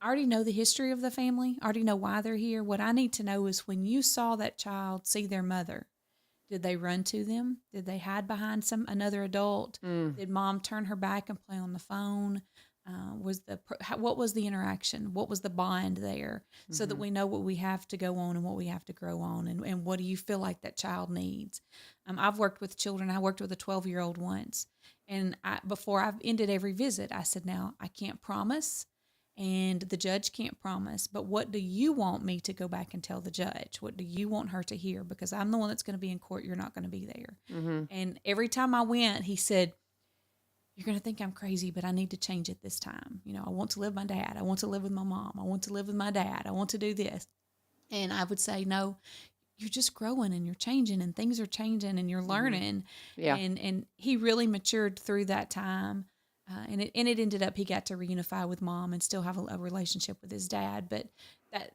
I already know the history of the family. I already know why they're here. What I need to know is when you saw that child see their mother, did they run to them? Did they hide behind another adult? Did mom turn her back and play on the phone? What was the interaction? What was the bond there? So that we know what we have to go on and what we have to grow on, and what do you feel like that child needs? I've worked with children. I worked with a 12-year-old once, and before I've ended every visit, I said, now I can't promise, and the judge can't promise, but what do you want me to go back and tell the judge? What do you want her to hear? Because I'm the one that's going to be in court. You're not going to be there. And every time I went, he said, you're going to think I'm crazy, but I need to change it this time. I want to live with my dad. I want to live with my mom. I want to live with my dad. I want to do this. And I would say, no, you're just growing and you're changing and things are changing and you're learning. Yeah. And he really matured through that time. And it ended up he got to reunify with mom and still have a relationship with his dad. But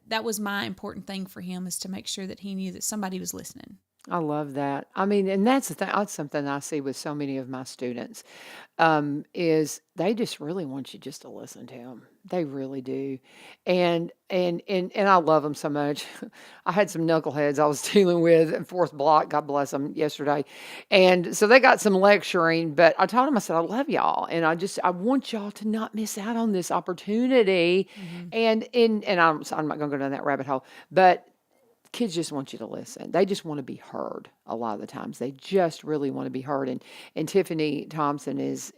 that was my important thing for him, is to make sure that he knew that somebody was listening. I love that. I mean, and that's the thing. That's something I see with so many of my students, is they just really want you just to listen to them. They really do, and I love them so much. I had some knuckleheads I was dealing with in fourth block. God bless them, yesterday, and so they got some lecturing. But I told them, I said, I love y'all, and I want y'all to not miss out on this opportunity. And I'm not going to go down that rabbit hole, but kids just want you to listen. They just want to be heard a lot of the times. They just really want to be heard. And Tiffany Thompson is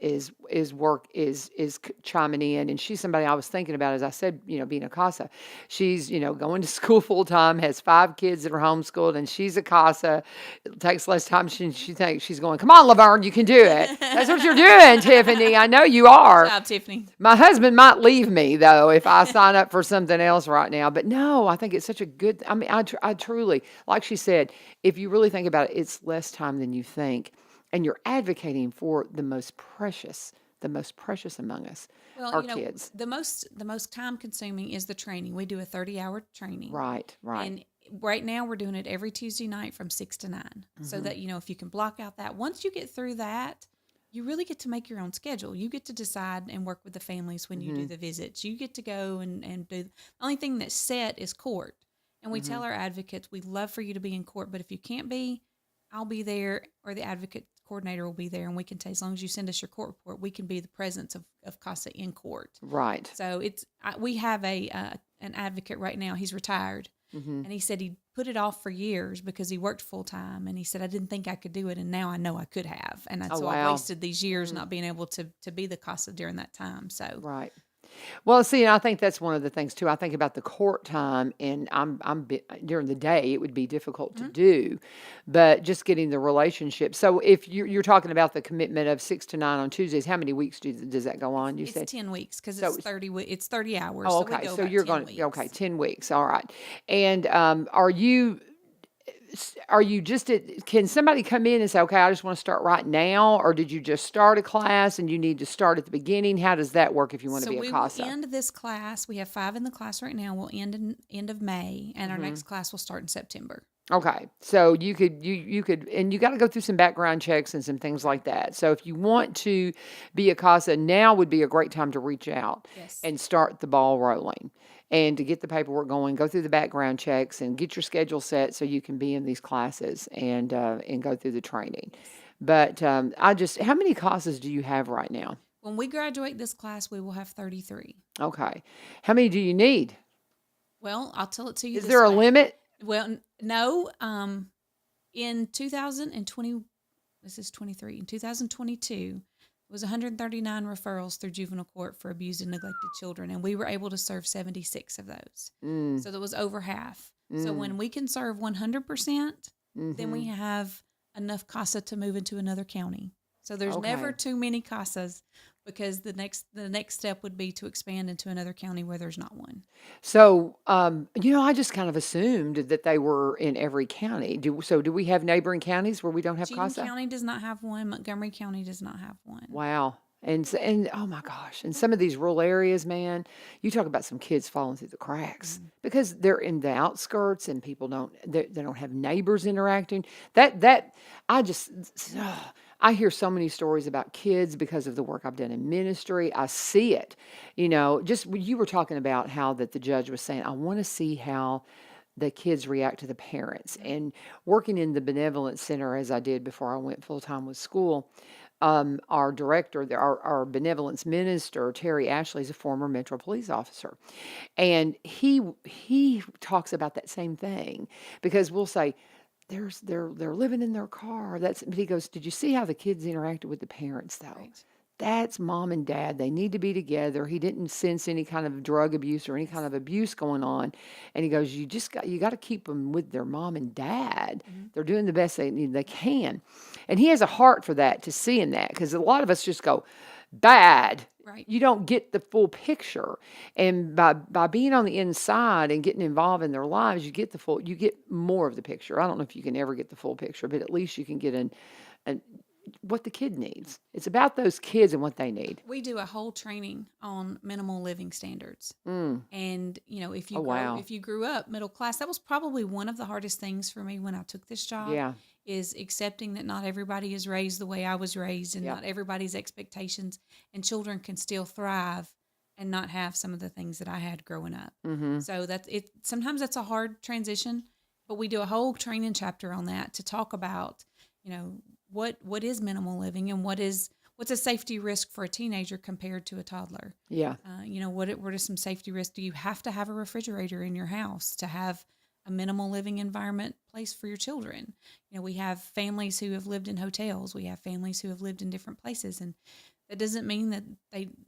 chiming in, and she's somebody I was thinking about, as I said, being a CASA. She's, going to school full time, has 5 kids that are homeschooled, and she's a CASA. It takes less time. She thinks she's going, come on, Laverne, you can do it. That's what you're doing, Tiffany. I know you are. Good job, Tiffany. My husband might leave me, though, if I sign up for something else right now. But no, I think it's such a good, I truly, like she said, if you really think about it, it's less time than you think. And you're advocating for the most precious among us, our kids. The most time consuming is the training. We do a 30-hour training. Right. And right now we're doing it every Tuesday night from 6 to 9. So that, if you can block out that, once you get through that, you really get to make your own schedule. You get to decide and work with the families when you do the visits. You get to go and do, the only thing that's set is court. And we tell our advocates, we'd love for you to be in court, but if you can't be, I'll be there, or the advocate coordinator will be there, and we can as long as you send us your court report, we can be the presence of CASA in court. Right. So we have an advocate right now. He's retired, and he said he put it off for years because he worked full time, and he said, I didn't think I could do it, and now I know I could have, and so I wasted these years not being able to be the CASA during that time. So right. Well, see, and I think that's one of the things too. I think about the court time, and during the day it would be difficult to do, but just getting the relationship. So if you're talking about the commitment of 6 to 9 on Tuesdays, how many weeks does that go on? It's said 10 weeks because it's 30. It's 30 hours. Oh, okay. So, so you're going 10 weeks. All right. And are you just can somebody come in and say, okay, I just want to start right now? Or did you just start a class and you need to start at the beginning? How does that work if you want to be a CASA? So we will end this class. We have 5 in the class right now. We'll end in end of May, and our next class will start in September. Okay. So you could, and you got to go through some background checks and some things like that. So if you want to be a CASA, now would be a great time to reach out and start the ball rolling. And to get the paperwork going, go through the background checks and get your schedule set so you can be in these classes and go through the training. But how many classes do you have right now? When we graduate this class, we will have 33. Okay. How many do you need? Well, I'll tell it to you. Is there a limit? Well, no. In 2020, this is 23. In 2022, it was 139 referrals through juvenile court for abused and neglected children, and we were able to serve 76 of those. So that was over half. So when we can serve 100%, then we have enough CASA to move into another county. So there's never too many CASAs, because the next step would be to expand into another county where there's not one. So, I just kind of assumed that they were in every county. Do we have neighboring counties where we don't have Cheatham CASA? County does not have one. Montgomery County does not have one. Wow. And oh my gosh, in some of these rural areas, man, you talk about some kids falling through the cracks because they're in the outskirts and people they don't have neighbors interacting. I hear so many stories about kids because of the work I've done in ministry. I see it, just you were talking about how that the judge was saying, I want to see how the kids react to the parents. And working in the benevolent center, as I did before I went full-time with school, our director, our benevolence minister, Terry Ashley, is a former Metro police officer. And he talks about that same thing, because we'll say, they're living in their car. But he goes, did you see how the kids interacted with the parents, though? Right. That's mom and dad. They need to be together. He didn't sense any kind of drug abuse or any kind of abuse going on. And he goes, you got to keep them with their mom and dad. They're doing the best they can. And he has a heart for that, to seeing that, because a lot of us just go, bad. Right. You don't get the full picture. And by being on the inside and getting involved in their lives, you get more of the picture. I don't know if you can ever get the full picture, but at least you can get an what the kid needs. It's about those kids and what they need. We do a whole training on minimal living standards. And, if you if you grew up middle class, that was probably one of the hardest things for me when I took this job. Yeah. Is accepting that not everybody is raised the way I was raised, and not everybody's expectations, and children can still thrive and not have some of the things that I had growing up. So that's it. Sometimes that's a hard transition, but we do a whole training chapter on that to talk about, what is minimal living and what's a safety risk for a teenager compared to a toddler. Yeah. What are some safety risks? Do you have to have a refrigerator in your house to have a minimal living environment place for your children? We have families who have lived in hotels. We have families who have lived in different places, and that doesn't mean that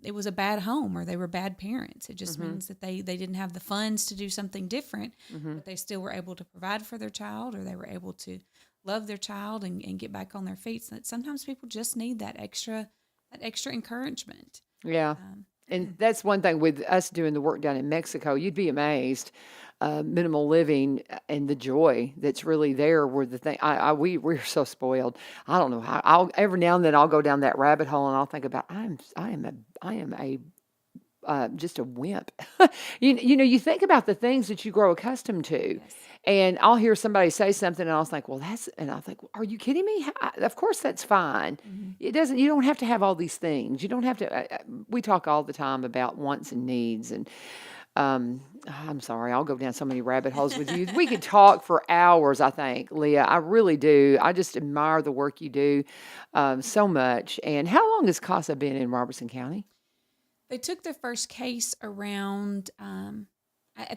it was a bad home or they were bad parents. It just means that they didn't have the funds to do something different, but they still were able to provide for their child, or they were able to love their child and get back on their feet. So that sometimes people just need that extra encouragement. Yeah. And that's one thing with us doing the work down in Mexico. You'd be amazed. Minimal living and the joy that's really there were the thing. We're so spoiled. I don't know how. Every now and then I'll go down that rabbit hole and I'll think about I am just a wimp. You think about the things that you grow accustomed to. Yes. And I'll hear somebody say something, and I was like, and I think, are you kidding me? Of course that's fine. You don't have to have all these things. You don't have to, we talk all the time about wants and needs, and I'm sorry, I'll go down so many rabbit holes with you. We could talk for hours, I think, Leah. I really do. I just admire the work you do so much. And how long has CASA been in Robertson County? They took their first case around,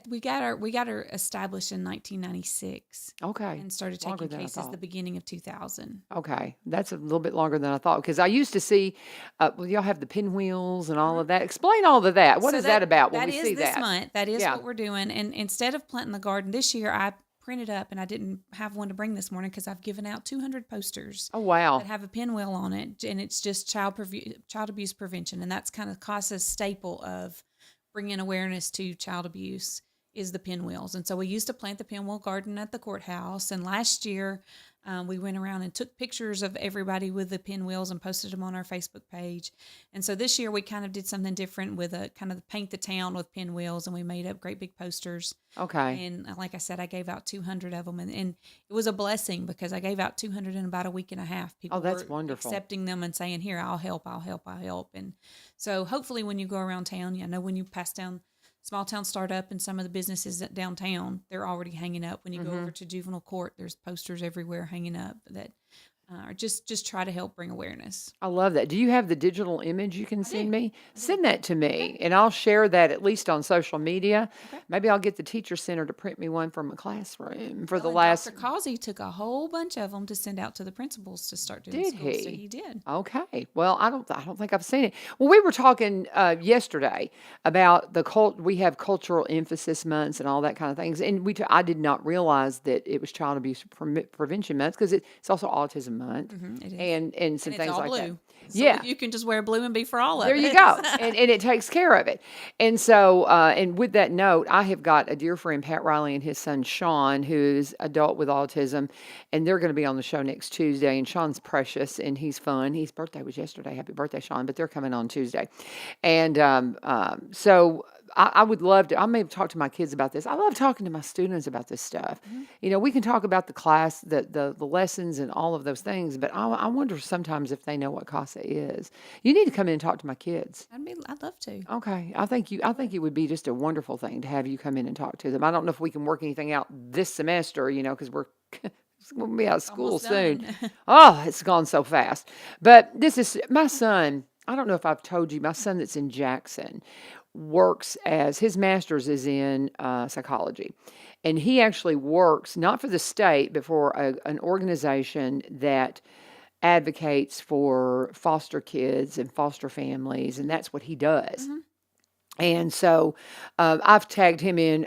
we got her established in 1996. Okay. And started taking cases the beginning of 2000. Okay. That's a little bit longer than I thought, because I used to see, y'all have the pinwheels and all of that. Explain all of that. What is that about when we see that? That is this month. That is what we're doing. And instead of planting the garden this year, I printed up, and I didn't have one to bring this morning because I've given out 200 posters. Oh, wow. That have a pinwheel on it, and it's just child abuse prevention. And that's kind of CASA's staple of bringing awareness to child abuse is the pinwheels. And so we used to plant the pinwheel garden at the courthouse. And last year we went around and took pictures of everybody with the pinwheels and posted them on our Facebook page. And so this year we kind of did something different with a kind of paint the town with pinwheels, and we made up great big posters. Okay. And like I said, I gave out 200 of them, and it was a blessing because I gave out 200 in about a week and a half. People that's were wonderful. Accepting them and saying, here, I'll help. And so hopefully when you go around town, I know when you pass down small town startup and some of the businesses downtown, they're already hanging up. When you go over to juvenile court, there's posters everywhere hanging up that are just try to help bring awareness. I love that. Do you have the digital image you can send me? Send that to me, and I'll share that at least on social media. Okay. Maybe I'll get the teacher center to print me one from a classroom for the last. Dr. Causey took a whole bunch of them to send out to the principals to start doing school. Did he? So he did. Okay. Well, I don't think I've seen it. Well, we were talking yesterday about we have cultural emphasis months and all that kind of things, and I did not realize that it was Child Abuse Prevention Month, because it's also Autism Month, it is. and some things all like blue. that. So yeah, you can just wear blue and be for all of it. There you go, and it takes care of it. And so, and with that note, I have got a dear friend, Pat Riley, and his son Sean, who's adult with autism, and they're going to be on the show next Tuesday. And Sean's precious and he's fun. His birthday was yesterday. Happy birthday, Sean! But they're coming on Tuesday, and so. I would love to. I may talk to my kids about this. I love talking to my students about this stuff. We can talk about the class, the lessons, and all of those things. But I wonder sometimes if they know what CASA is. You need to come in and talk to my kids. I'd love to. Okay, I think it would be just a wonderful thing to have you come in and talk to them. I don't know if we can work anything out this semester, because we're going to be out of school soon. Oh, it's gone so fast. But this is my son. I don't know if I've told you, my son that's in Jackson works as his master's is in psychology, and he actually works not for the state but for an organization that advocates for foster kids and foster families, and that's what he does. And so I've tagged him in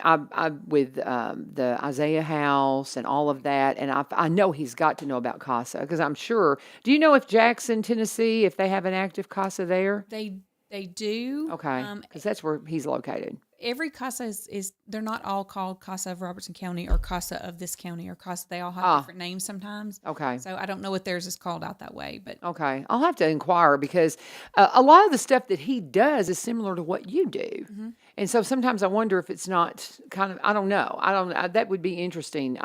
with the Isaiah House and all of that. And I know he's got to know about CASA because I'm sure. Do you know if Jackson, Tennessee, if they have an active CASA there? They do. Okay, because that's where he's located. Every CASA is they're not all called CASA of Robertson County or CASA of this county or CASA. They all have different names sometimes. Okay. So I don't know what theirs is called out that way, but Okay, I'll have to inquire because a lot of the stuff that he does is similar to what you do, and so sometimes I wonder if it's not kind of. I don't know. That would be interesting.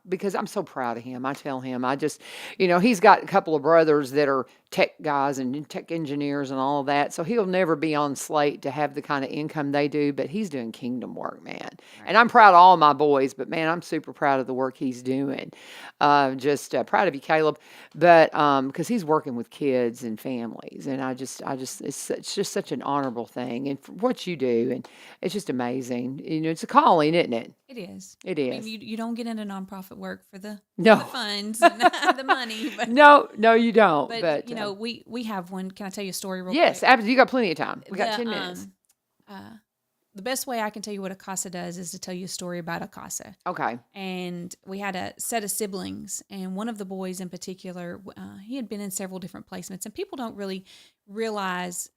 Because I'm so proud of him. I tell him I just, he's got a couple of brothers that are tech guys and tech engineers and all of that. So he'll never be on slate to have the kind of income they do, but he's doing kingdom work, man. Right. And I'm proud of all my boys, but man, I'm super proud of the work he's doing. Just proud of you, Caleb. But because he's working with kids and families, and it's just such an honorable thing, and for what you do, and it's just amazing. It's a calling, isn't it? it is. It is. I mean, you don't get into nonprofit work for the No. funds and the money. But, No, you don't. but we have one. Can I tell you a story real yes, quick? absolutely. You got plenty of time. We got 10 minutes. The best way I can tell you what a CASA does is to tell you a story about a CASA. Okay. And we had a set of siblings, and one of the boys in particular, he had been in several different placements, and people don't really realize,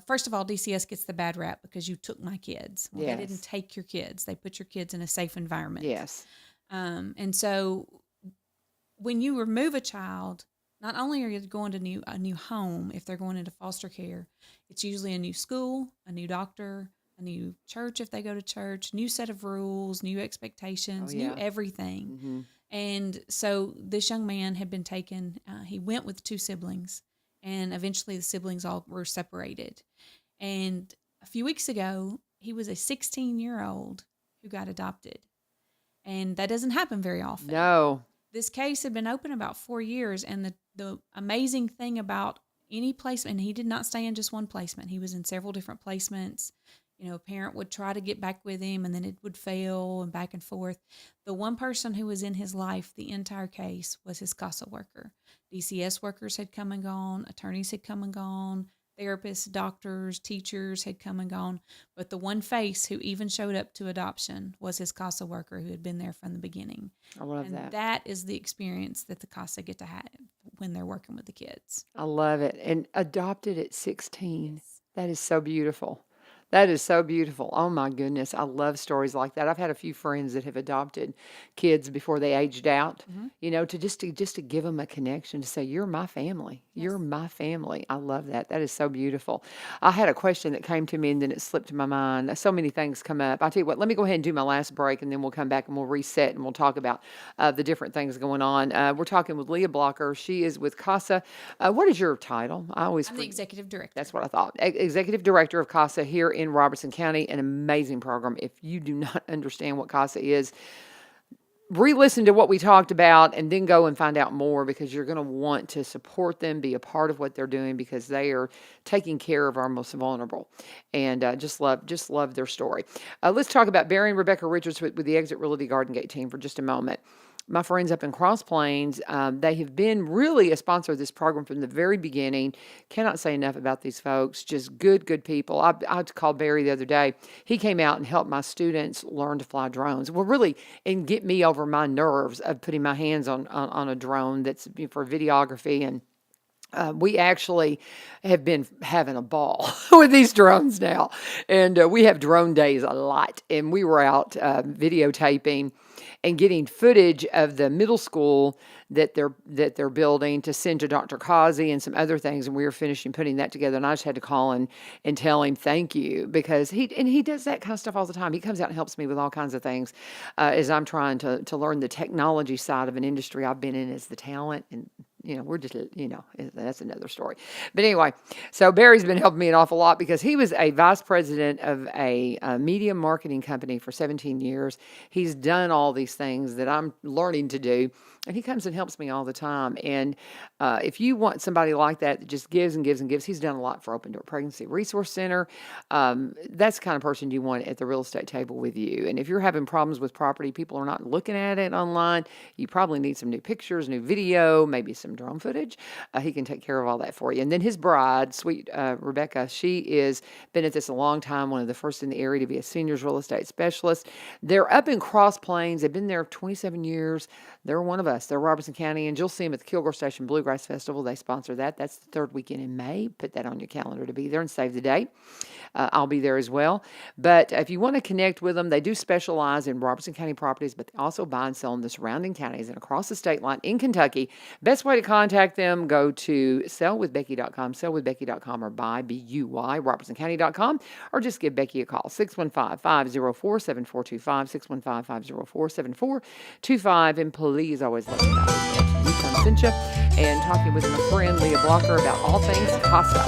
first of all, DCS gets the bad rap because you took my kids. Well, Yes. They didn't take your kids. They put your kids in a safe environment. Yes. And so when you remove a child, not only are you going to a new home, if they're going into foster care, it's usually a new school, a new doctor, a new church if they go to church, new set of rules, new expectations, new everything. Mm-hmm. And so this young man had been taken. He went with two siblings, and eventually the siblings all were separated. And a few weeks ago, he was a 16-year-old who got adopted. And that doesn't happen very often. No. This case had been open about 4 years, and the amazing thing about any placement, and he did not stay in just one placement. He was in several different placements. A parent would try to get back with him, and then it would fail, and back and forth. The one person who was in his life the entire case was his CASA worker. DCS workers had come and gone. Attorneys had come and gone. Therapists, doctors, teachers had come and gone. But the one face who even showed up to adoption was his CASA worker who had been there from the beginning. I love and that. That is the experience that the CASA get to have when they're working with the kids. I love it. And adopted at 16. Yes. That is so beautiful. That is so beautiful. Oh my goodness. I love stories like that. I've had a few friends that have adopted kids before they aged out, to just to give them a connection, to say, you're my family. Yes. You're my family. I love that. That is so beautiful. I had a question that came to me and then it slipped my mind. So many things come up. I'll tell you what, let me go ahead and do my last break and then we'll come back and we'll reset and we'll talk about the different things going on. We're talking with Leah Blocker. She is with CASA. What is your title? I'm the executive director. That's what I thought. Executive director of CASA here in Robertson County, an amazing program. If you do not understand what CASA is, re-listen to what we talked about and then go and find out more, because you're going to want to support them, be a part of what they're doing, because they are taking care of our most vulnerable. And just love their story. Let's talk about Barry and Rebecca Richards with the Exit Realty Garden Gate team for just a moment. My friends up in Cross Plains, they have been really a sponsor of this program from the very beginning. Cannot say enough about these folks. Just good people. I called Barry the other day. He came out and helped my students learn to fly drones. Well, really, and get me over my nerves of putting my hands on a drone that's for videography. And we actually have been having a ball with these drones now. And we have drone days a lot. And we were out videotaping and getting footage of the middle school that they're building to send to Dr. Kazi and some other things. And we were finishing putting that together. And I just had to call and tell him thank you, because he does that kind of stuff all the time. He comes out and helps me with all kinds of things as I'm trying to learn the technology side of an industry I've been in as the talent. And we're just, that's another story. But anyway, so Barry's been helping me an awful lot because he was a vice president of a media marketing company for 17 years. He's done all these things that I'm learning to do. And he comes and helps me all the time. And if you want somebody like that just gives and gives and gives, he's done a lot for Open Door Pregnancy Resource Center. That's the kind of person you want at the real estate table with you. And if you're having problems with property, people are not looking at it online, you probably need some new pictures, new video, maybe some drone footage. He can take care of all that for you. And then his bride, sweet Rebecca, she is been at this a long time, one of the first in the area to be a seniors real estate specialist. They're up in Cross Plains. They've been there 27 years. They're one of us. They're Robertson County, and you'll see them at the Kilgore Station Bluegrass Festival. They sponsor that. That's the third weekend in May. Put that on your calendar to be there and save the date. I'll be there as well. But if you want to connect with them, they do specialize in Robertson County properties, but they also buy and sell in the surrounding counties and across the state line in Kentucky. Best way to contact them, go to sellwithbecky.com, sellwithbecky.com, or buy, B-U-Y, robertsoncounty.com, or just give Becky a call, 615-504-7425, 615-504-7425, and please always let me know that sent you, and talking with my friend Leah Blocker about all things Casa.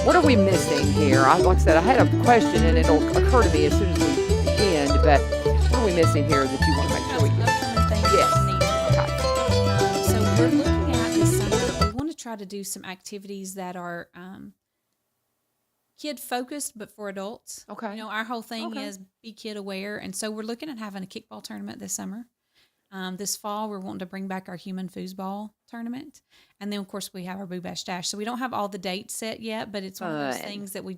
What are we missing here? Like I said, I had a question, and it'll occur to me as soon as we end, but what are we missing here that you want to make sure we get? Yes. Okay. So we're looking at this summer, we want to try to do some activities that are kid focused, but for adults. Okay. You know, our whole thing is be kid aware. And so we're looking at having a kickball tournament this summer. This fall, we're wanting to bring back our human foosball tournament. And then, of course, we have our Boo Bash Dash. So we don't have all the dates set yet, but it's one of those things that we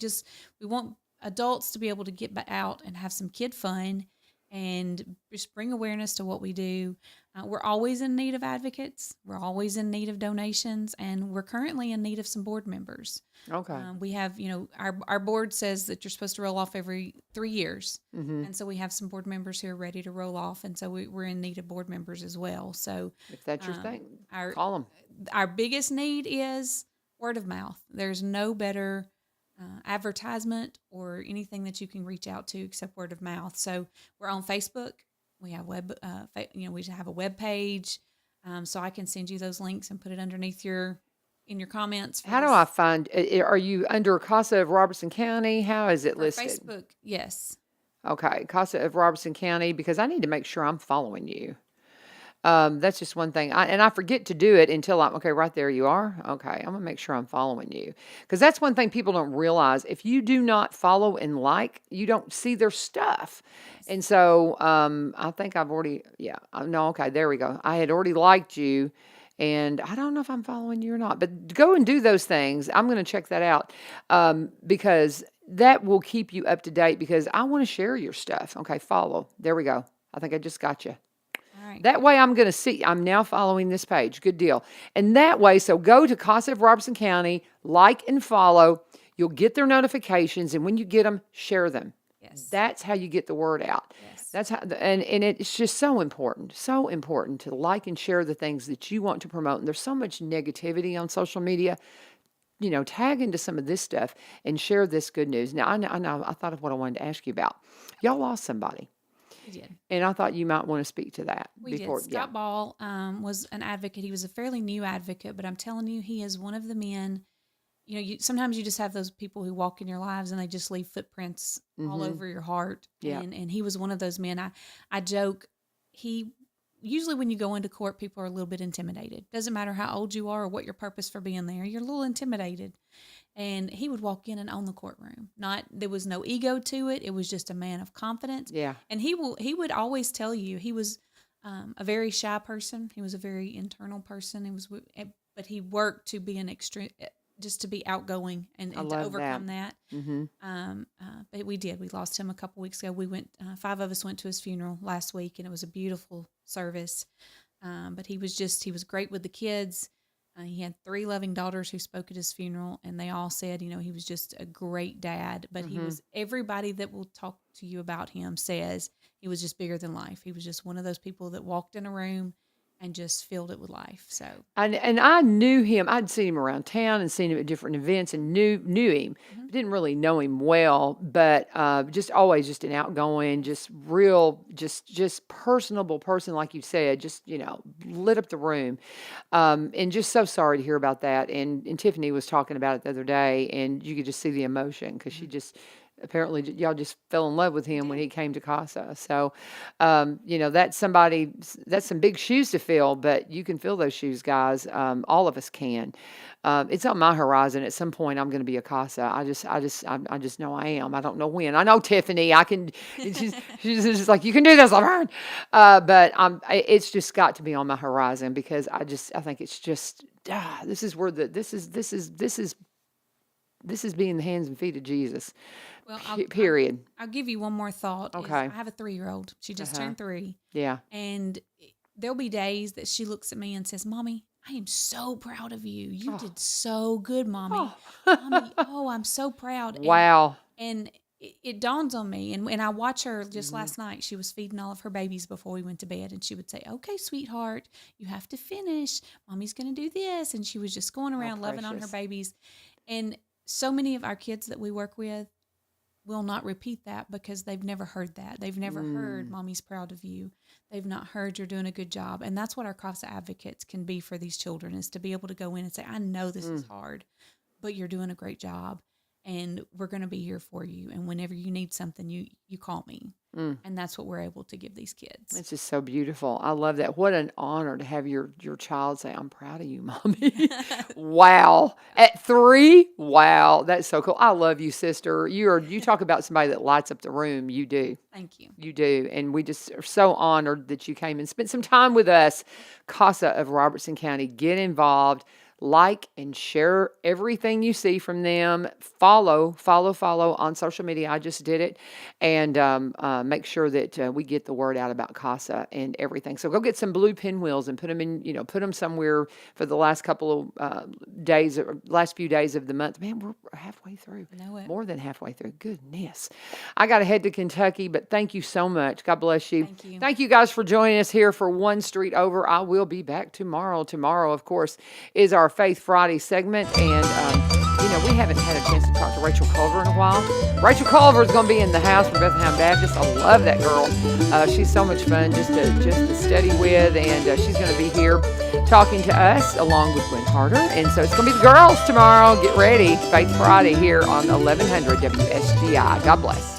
want adults to be able to get out and have some kid fun and just bring awareness to what we do. We're always in need of advocates. We're always in need of donations, and we're currently in need of some board members. Okay. We have, our board says that you're supposed to roll off every 3 years. Mm-hmm. And so we have some board members who are ready to roll off. And so we're in need of board members as well. So if that's your thing, call them. Our biggest need is word of mouth. There's no better advertisement or anything that you can reach out to except word of mouth. So we're on Facebook. We have we have a web page. So I can send you those links and put it underneath in your comments. How do I find? Are you under Casa of Robertson County? How is it listed? Facebook, yes. Okay, Casa of Robertson County, because I need to make sure I'm following you. That's just one thing. I forget to do it until okay, right there you are. Okay, I'm going to make sure I'm following you. Because that's one thing people don't realize. If you do not follow and like, you don't see their stuff. And so I think I've already, okay, there we go. I had already liked you. And I don't know if I'm following you or not. But go and do those things. I'm going to check that out because that will keep you up to date because I want to share your stuff. Okay, follow. There we go. I think I just got you. Right. That way I'm going to see, I'm now following this page. Good deal. And that way, so go to Casa of Robertson County, like and follow. You'll get their notifications. And when you get them, share them. Yes. That's how you get the word out. Yes. That's how, and it's just so important to like and share the things that you want to promote. And there's so much negativity on social media. Tag into some of this stuff and share this good news. Now, I know, I thought of what I wanted to ask you about. Y'all lost somebody. We did. And I thought you might want to speak to that. We did. Scott Ball was an advocate. He was a fairly new advocate, but I'm telling you, he is one of the men. Sometimes you just have those people who walk in your lives and they just leave footprints all over your heart. Yeah. And he was one of those men. I joke, usually when you go into court, people are a little bit intimidated. Doesn't matter how old you are or what your purpose for being there. You're a little intimidated. And he would walk in and own the courtroom. There was no ego to it. It was just a man of confidence. Yeah. And he would always tell you he was a very shy person. He was a very internal person. But he worked to be an extreme, just to be outgoing and to overcome that. Mm-hmm. But we did. We lost him a couple weeks ago. We went. 5 of us went to his funeral last week, and it was a beautiful service. But he was great with the kids. He had 3 loving daughters who spoke at his funeral, and they all said, he was just a great dad. But he was, everybody that will talk to you about him says he was just bigger than life. He was just one of those people that walked in a room and just filled it with life. So, and I knew him. I'd seen him around town and seen him at different events and knew him. Didn't really know him well, but just always just an outgoing, just real, just personable person, like you said. Just lit up the room, and just so sorry to hear about that. And Tiffany was talking about it the other day, and you could just see the emotion because she just. apparently y'all just fell in love with him when he came to Casa. So, that's some big shoes to fill, but you can fill those shoes, guys. All of us can. It's on my horizon. At some point, I'm going to be a Casa. I just know I am. I don't know when. I know Tiffany. She's just like, you can do this, Laverne. But it's just got to be on my horizon because I think it's just, this is where this is being the hands and feet of Jesus. Well, period. I'll give you one more thought. Okay. I have a 3-year-old. She just turned 3. Yeah. And there'll be days that she looks at me and says, Mommy, I am so proud of you. You did so good, Mommy. Mommy, I'm so proud. Wow. And it dawns on me. And I watch her just last night. She was feeding all of her babies before we went to bed. And she would say, okay, sweetheart, you have to finish. Mommy's going to do this. And she was just going around loving on her babies. And so many of our kids that we work with will not repeat that because they've never heard that. They've never heard, Mommy's proud of you. They've not heard you're doing a good job. And that's what our CASA advocates can be for these children, is to be able to go in and say, I know this is hard, but you're doing a great job. And we're going to be here for you. And whenever you need something, you call me. And that's what we're able to give these kids. It's just so beautiful. I love that. What an honor to have your child say, I'm proud of you, Mommy. Wow. At 3? Wow. That's so cool. I love you, sister. You talk about somebody that lights up the room. You do. Thank you. You do. And we just are so honored that you came and spent some time with us. CASA of Robertson County. Get involved. Like and share everything you see from them. Follow on social media. I just did it. And make sure that we get the word out about CASA and everything. So go get some blue pinwheels and put them in, put them somewhere for the last couple of days, or last few days of the month. Man, we're halfway through. I know it. More than halfway through. Goodness. I got to head to Kentucky, but thank you so much. God bless you. Thank you. Thank you guys for joining us here for One Street Over. I will be back tomorrow. Tomorrow, of course, is our Faith Friday segment, and we haven't had a chance to talk to Rachel Culver in a while. Rachel Culver is going to be in the house from Bethlehem Baptist. I love that girl. She's so much fun just to study with, and she's going to be here talking to us along with Gwen Harder. And so it's going to be the girls tomorrow. Get ready. Faith Friday here on 1100 WSGI. God bless.